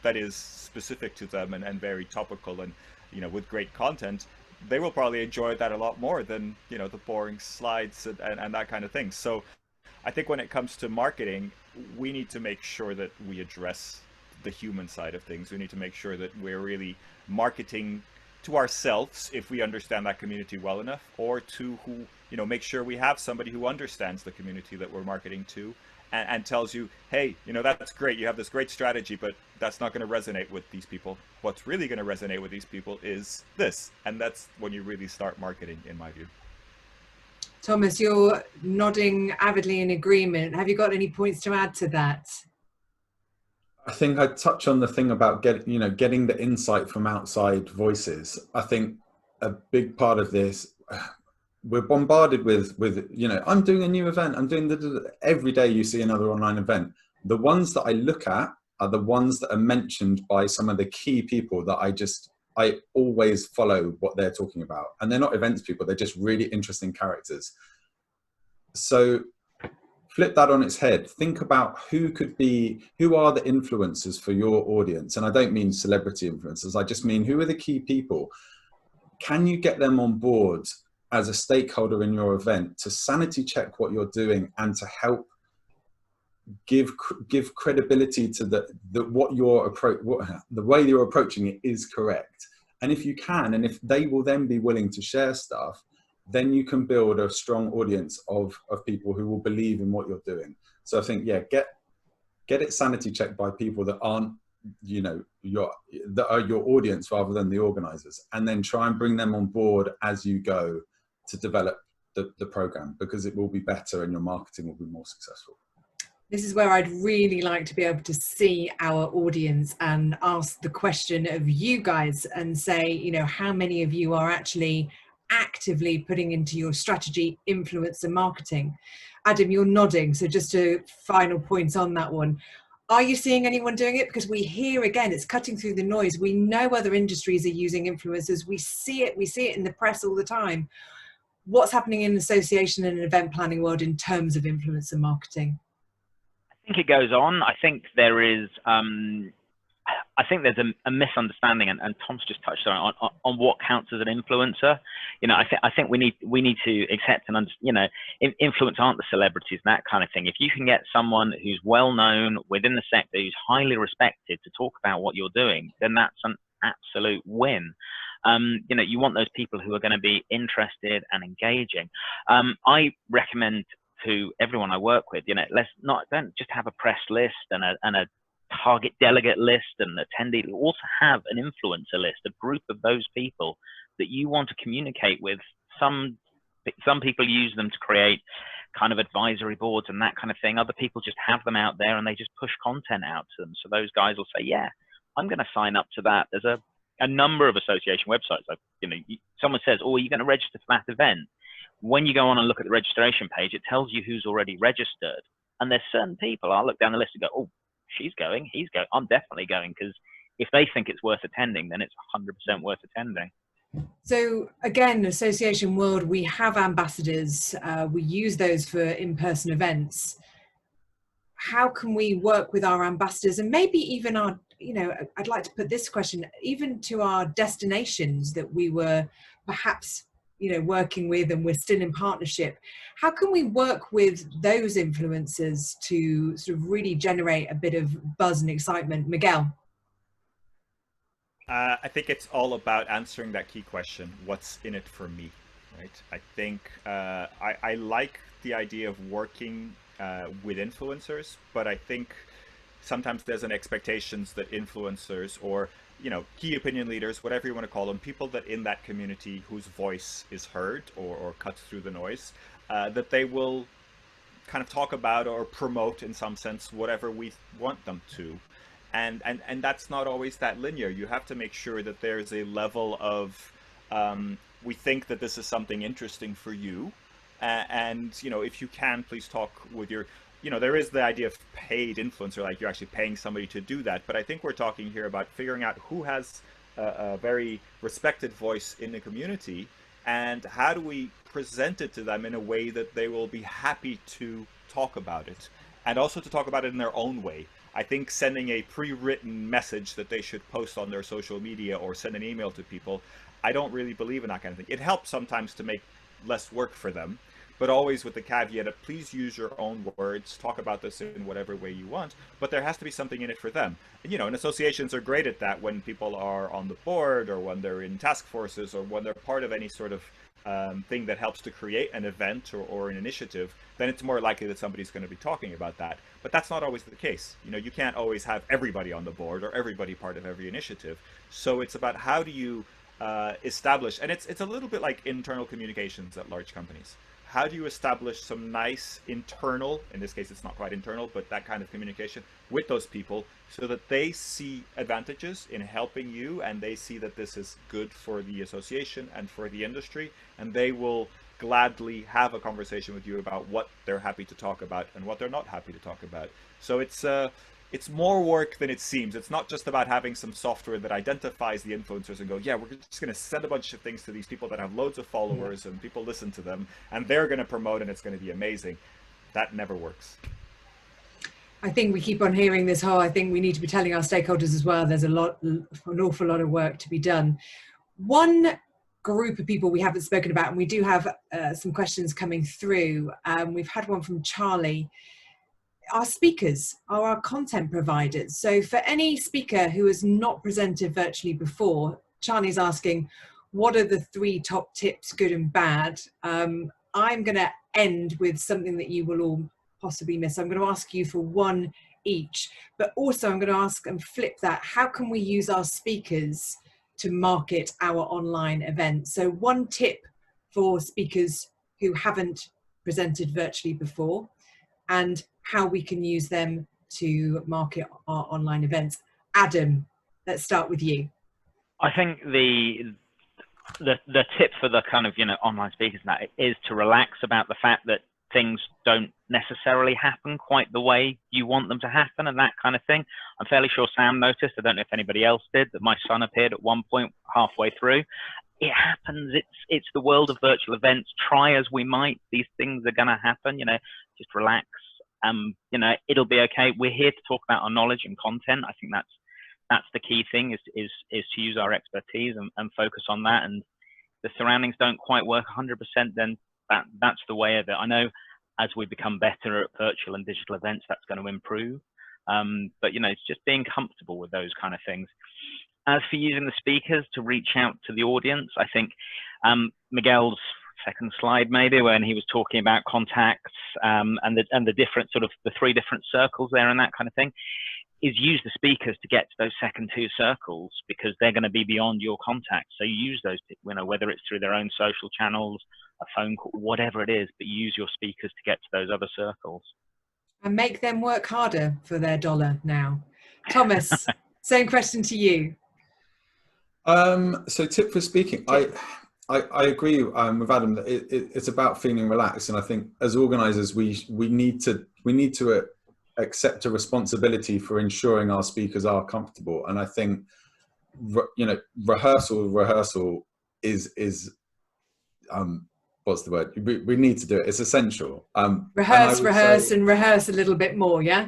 that is specific to them and very topical and, with great content, they will probably enjoy that a lot more than, the boring slides and that kind of thing. So I think when it comes to marketing, we need to make sure that we address the human side of things. We need to make sure that we're really marketing to ourselves if we understand that community well enough, or to who, make sure we have somebody who understands the community that we're marketing to and tells you, hey, that's great. You have this great strategy, but that's not going to resonate with these people. What's really going to resonate with these people is this. And that's when you really start marketing, in my view. Thomas, you're nodding avidly in agreement. Have you got any points to add to that? I think I'd touch on the thing about getting the insight from outside voices. I think a big part of this, we're bombarded with I'm doing a new event, I'm doing every day you see another online event. The ones that I look at are the ones that are mentioned by some of the key people that I always follow what they're talking about. And they're not events people, they're just really interesting characters. So flip that on its head. Think about who are the influencers for your audience? And I don't mean celebrity influencers. I just mean, who are the key people? Can you get them on board as a stakeholder in your event to sanity check what you're doing and to help give credibility to the way you're approaching it is correct? And if you can, and if they will then be willing to share stuff, then you can build a strong audience of people who will believe in what you're doing. So I think, get it sanity checked by people that aren't, that are your audience rather than the organizers, and then try and bring them on board as you go to develop the program, because it will be better and your marketing will be more successful. This is where I'd really like to be able to see our audience and ask the question of you guys and say, how many of you are actually actively putting into your strategy influencer marketing? Adam, you're nodding, so just a final point on that one. Are you seeing anyone doing it? Because we hear, again, it's cutting through the noise. We know other industries are using influencers. We see it in the press all the time. What's happening in association and event planning world in terms of influencer marketing? I think it goes on. I think there is I think there's a misunderstanding, and Tom's just touched on what counts as an influencer. I think we need to accept and influence aren't the celebrities and that kind of thing. If you can get someone who's well known within the sector, who's highly respected, to talk about what you're doing, then that's an absolute win. You want those people who are going to be interested and engaging. I recommend to everyone I work with, don't just have a press list and a target delegate list and attendee, also have an influencer list, a group of those people that you want to communicate with. Some people use them to create kind of advisory boards and that kind of thing. Other people just have them out there and they just push content out to them. So those guys will say, yeah, I'm going to sign up to that. There's a number of association websites. Like, you know, someone says, oh, are you going to register for that event? When you go on and look at the registration page, it tells you who's already registered. And there's certain people, I'll look down the list and go, oh, she's going, he's going, I'm definitely going, because if they think it's worth attending, then it's 100% worth attending. So again, association world, we have ambassadors. We use those for in-person events. How can we work with our ambassadors, and maybe even our, you know, I'd like to put this question, even to our destinations that we were perhaps, you know, working with and we're still in partnership. How can we work with those influencers to sort of really generate a bit of buzz and excitement? Miguel? I think it's all about answering that key question, what's in it for me, right? I think I like the idea of working with influencers, but I think sometimes there's an expectations that influencers, or, you know, key opinion leaders, whatever you want to call them, people that in that community whose voice is heard or cuts through the noise, that they will kind of talk about or promote in some sense whatever we want them to. And that's not always that linear. You have to make sure that there's a level of, we think that this is something interesting for you. And, you know, if you can, please talk with your, you know, there is the idea of paid influencer, like you're actually paying somebody to do that. But I think we're talking here about figuring out who has a very respected voice in the community, and how do we present it to them in a way that they will be happy to talk about it, and also to talk about it in their own way. I think sending a pre-written message that they should post on their social media or send an email to people, I don't really believe in that kind of thing. It helps sometimes to make less work for them, but always with the caveat of please use your own words, talk about this in whatever way you want, but there has to be something in it for them. And, you know, and associations are great at that when people are on the board, or when they're in task forces, or when they're part of any sort of thing that helps to create an event or an initiative, then it's more likely that somebody's going to be talking about that. But that's not always the case. You know, you can't always have everybody on the board or everybody part of every initiative. So it's about how do you establish, and it's a little bit like internal communications at large companies. How do you establish some nice internal, in this case it's not quite internal, but that kind of communication with those people, so that they see advantages in helping you, and they see that this is good for the association and for the industry, and they will gladly have a conversation with you about what they're happy to talk about and what they're not happy to talk about. So it's more work than it seems. It's not just about having some software that identifies the influencers and go, yeah, we're just going to send a bunch of things to these people that have loads of followers and people listen to them and they're going to promote and it's going to be amazing. That never works. I think we keep on hearing this whole, I think we need to be telling our stakeholders as well, there's an awful lot of work to be done. One group of people we haven't spoken about, and we do have some questions coming through. We've had one from Charlie. Our speakers are our content providers. So for any speaker who has not presented virtually before, Charlie's asking, what are the 3 top tips, good and bad? I'm going to end with something that you will all possibly miss. I'm going to ask you for 1 each, but also I'm going to ask and flip that. How can we use our speakers to market our online events? So 1 tip for speakers who haven't presented virtually before, and how we can use them to market our online events. Adam, let's start with you. I think the tip for the kind of, you know, online speakers and that is to relax about the fact that things don't necessarily happen quite the way you want them to happen and that kind of thing. I'm fairly sure Sam noticed, I don't know if anybody else did, that my son appeared at one point halfway through. It happens. It's the world of virtual events. Try as we might, these things are going to happen. You know, just relax. You know, it'll be okay. We're here to talk about our knowledge and content. I think that's the key thing, is to use our expertise and focus on that. And the surroundings don't quite work 100%, then that's the way of it. I know as we become better at virtual and digital events, that's going to improve. But you know, it's just being comfortable with those kind of things. As for using the speakers to reach out to the audience, I think Miguel's second slide maybe, when he was talking about contacts and the different sort of the 3 different circles there and that kind of thing. is use the speakers to get to those second two circles, because they're going to be beyond your contact. So use those, whether it's through their own social channels, a phone call, whatever it is, but use your speakers to get to those other circles. And make them work harder for their dollar now. Thomas, same question to you. So tip for speaking, I agree with Adam that it's about feeling relaxed, and I think as organisers we need to accept a responsibility for ensuring our speakers are comfortable. And I think rehearsal is what's the word? We need to do it. It's essential. Rehearse a little bit more. Yeah,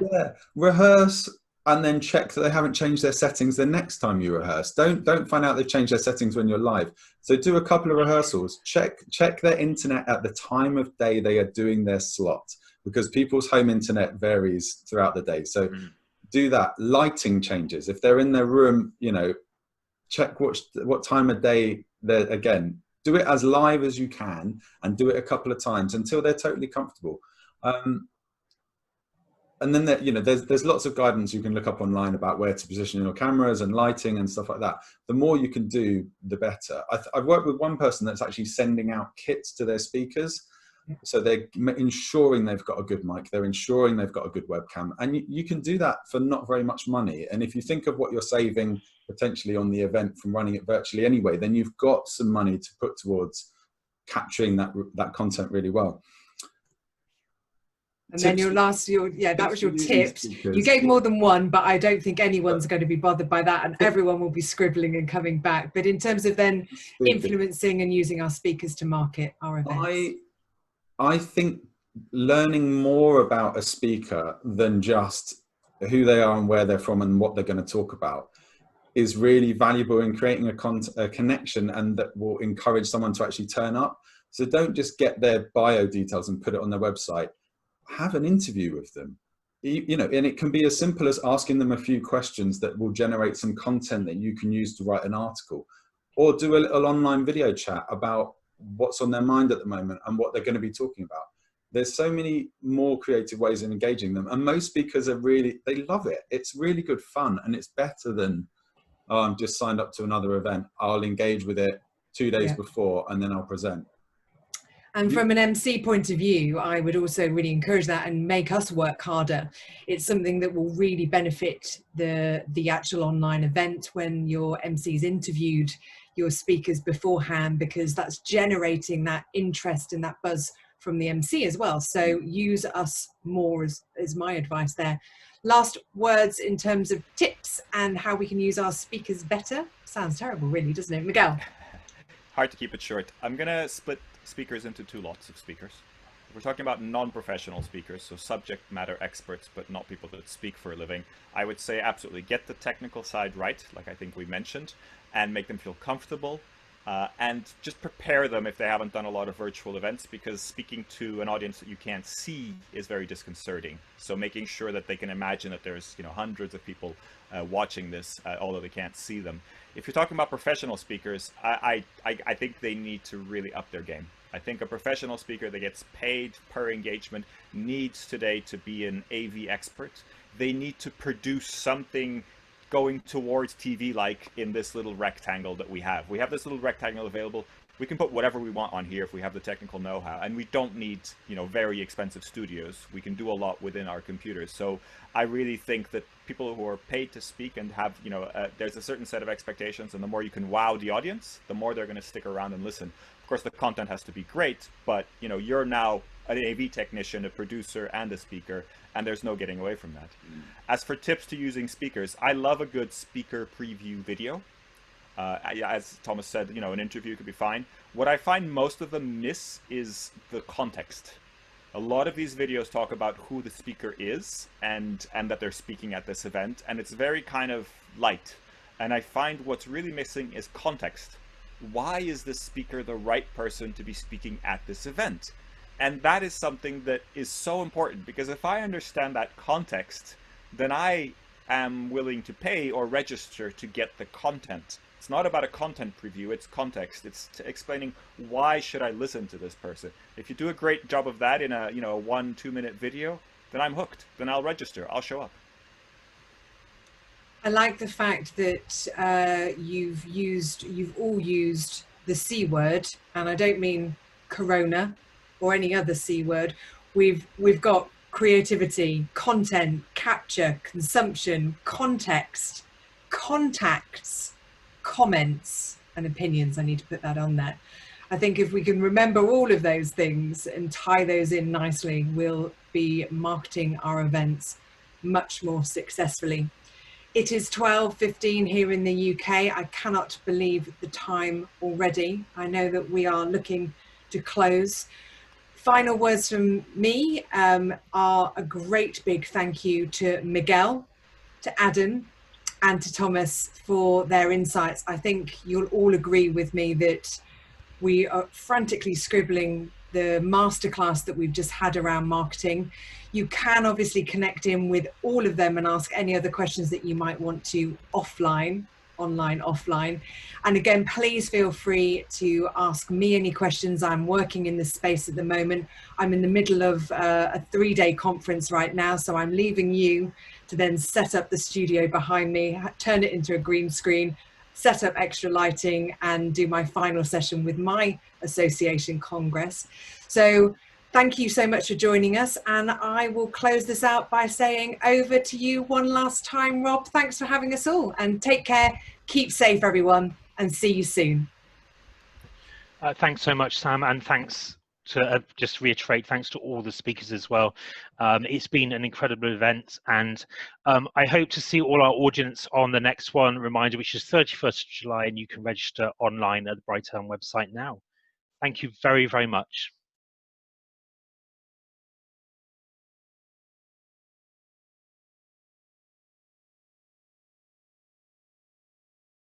rehearse. And then check that they haven't changed their settings the next time you rehearse. Don't find out they've changed their settings when you're live. So do a couple of rehearsals. Check their internet at the time of day they are doing their slot, because people's home internet varies throughout the day. So do that. Lighting changes. If they're in their room, check what time of day they're, again, do it as live as you can and do it a couple of times until they're totally comfortable. And then there's lots of guidance you can look up online about where to position your cameras and lighting and stuff like that. The more you can do, the better. I've worked with one person that's actually sending out kits to their speakers. So they're ensuring they've got a good mic. They're ensuring they've got a good webcam. And you can do that for not very much money. And if you think of what you're saving potentially on the event from running it virtually anyway, then you've got some money to put towards capturing that content really well. And then that was your tips. You gave more than one, but I don't think anyone's going to be bothered by that, and everyone will be scribbling and coming back. But in terms of then influencing and using our speakers to market our events, I think learning more about a speaker than just who they are and where they're from and what they're going to talk about is really valuable in creating a connection, and that will encourage someone to actually turn up. So don't just get their bio details and put it on their website. Have an interview with them, and it can be as simple as asking them a few questions that will generate some content that you can use to write an article, or do a little online video chat about what's on their mind at the moment and what they're going to be talking about. There's so many more creative ways of engaging them, and most speakers they love it. It's really good fun, and it's better than, oh, I'm just signed up to another event, I'll engage with it 2 days before and then I'll present. And from an MC point of view, I would also really encourage that and make us work harder. It's something that will really benefit the actual online event when your MC's interviewed your speakers beforehand, because that's generating that interest and that buzz from the MC as well. So use us more is my advice there. Last words in terms of tips and how we can use our speakers better. Sounds terrible, really, doesn't it, Miguel? Hard to keep it short. I'm going to split speakers into two lots of speakers. We're talking about non-professional speakers, so subject matter experts, but not people that speak for a living. I would say absolutely get the technical side right, like I think we mentioned, and make them feel comfortable, and just prepare them if they haven't done a lot of virtual events, because speaking to an audience that you can't see is very disconcerting. So making sure that they can imagine that there's hundreds of people watching this, although they can't see them. If you're talking about professional speakers, I think they need to really up their game. I think a professional speaker that gets paid per engagement needs today to be an AV expert. They need to produce something going towards TV, like in this little rectangle that we have. We have this little rectangle available. We can put whatever we want on here if we have the technical know-how, and we don't need, very expensive studios. We can do a lot within our computers. So I really think that people who are paid to speak and have, there's a certain set of expectations, and the more you can wow the audience, the more they're going to stick around and listen. Of course, the content has to be great, but you're now an AV technician, a producer, and a speaker, and there's no getting away from that. As for tips to using speakers, I love a good speaker preview video. As Thomas said, an interview could be fine. What I find most of them miss is the context. A lot of these videos talk about who the speaker is and that they're speaking at this event, and it's very kind of light. And I find what's really missing is context. Why is this speaker the right person to be speaking at this event? And that is something that is so important, because if I understand that context, then I am willing to pay or register to get the content. It's not about a content preview, it's context. It's explaining why should I listen to this person. If you do a great job of that in a 1-2 minute video, then I'm hooked. Then I'll register, I'll show up. I like the fact that you've all used the C word, and I don't mean Corona or any other C word. We've got creativity, content, capture, consumption, context, contacts, comments, and opinions. I need to put that on there. I think if we can remember all of those things and tie those in nicely, we'll be marketing our events much more successfully. It is 12:15 here in the UK. I cannot believe the time already. I know that we are looking to close. Final words from me are a great big thank you to Miguel, to Adam, and to Thomas for their insights. I think you'll all agree with me that we are frantically scribbling the masterclass that we've just had around marketing. You can obviously connect in with all of them and ask any other questions that you might want to offline, online, offline. And again, please feel free to ask me any questions. I'm working in this space at the moment. I'm in the middle of a 3-day conference right now, so I'm leaving you to then set up the studio behind me, turn it into a green screen, set up extra lighting, and do my final session with my association congress. So thank you so much for joining us, and I will close this out by saying over to you one last time, Rob. Thanks for having us all, and take care, keep safe everyone, and see you soon. Thanks so much, Sam, and thanks to just reiterate, thanks to all the speakers as well. It's been an incredible event, and I hope to see all our audience on the next one, reminder, which is 31st of July, and you can register online at the Brightelm website now. Thank you very, very much.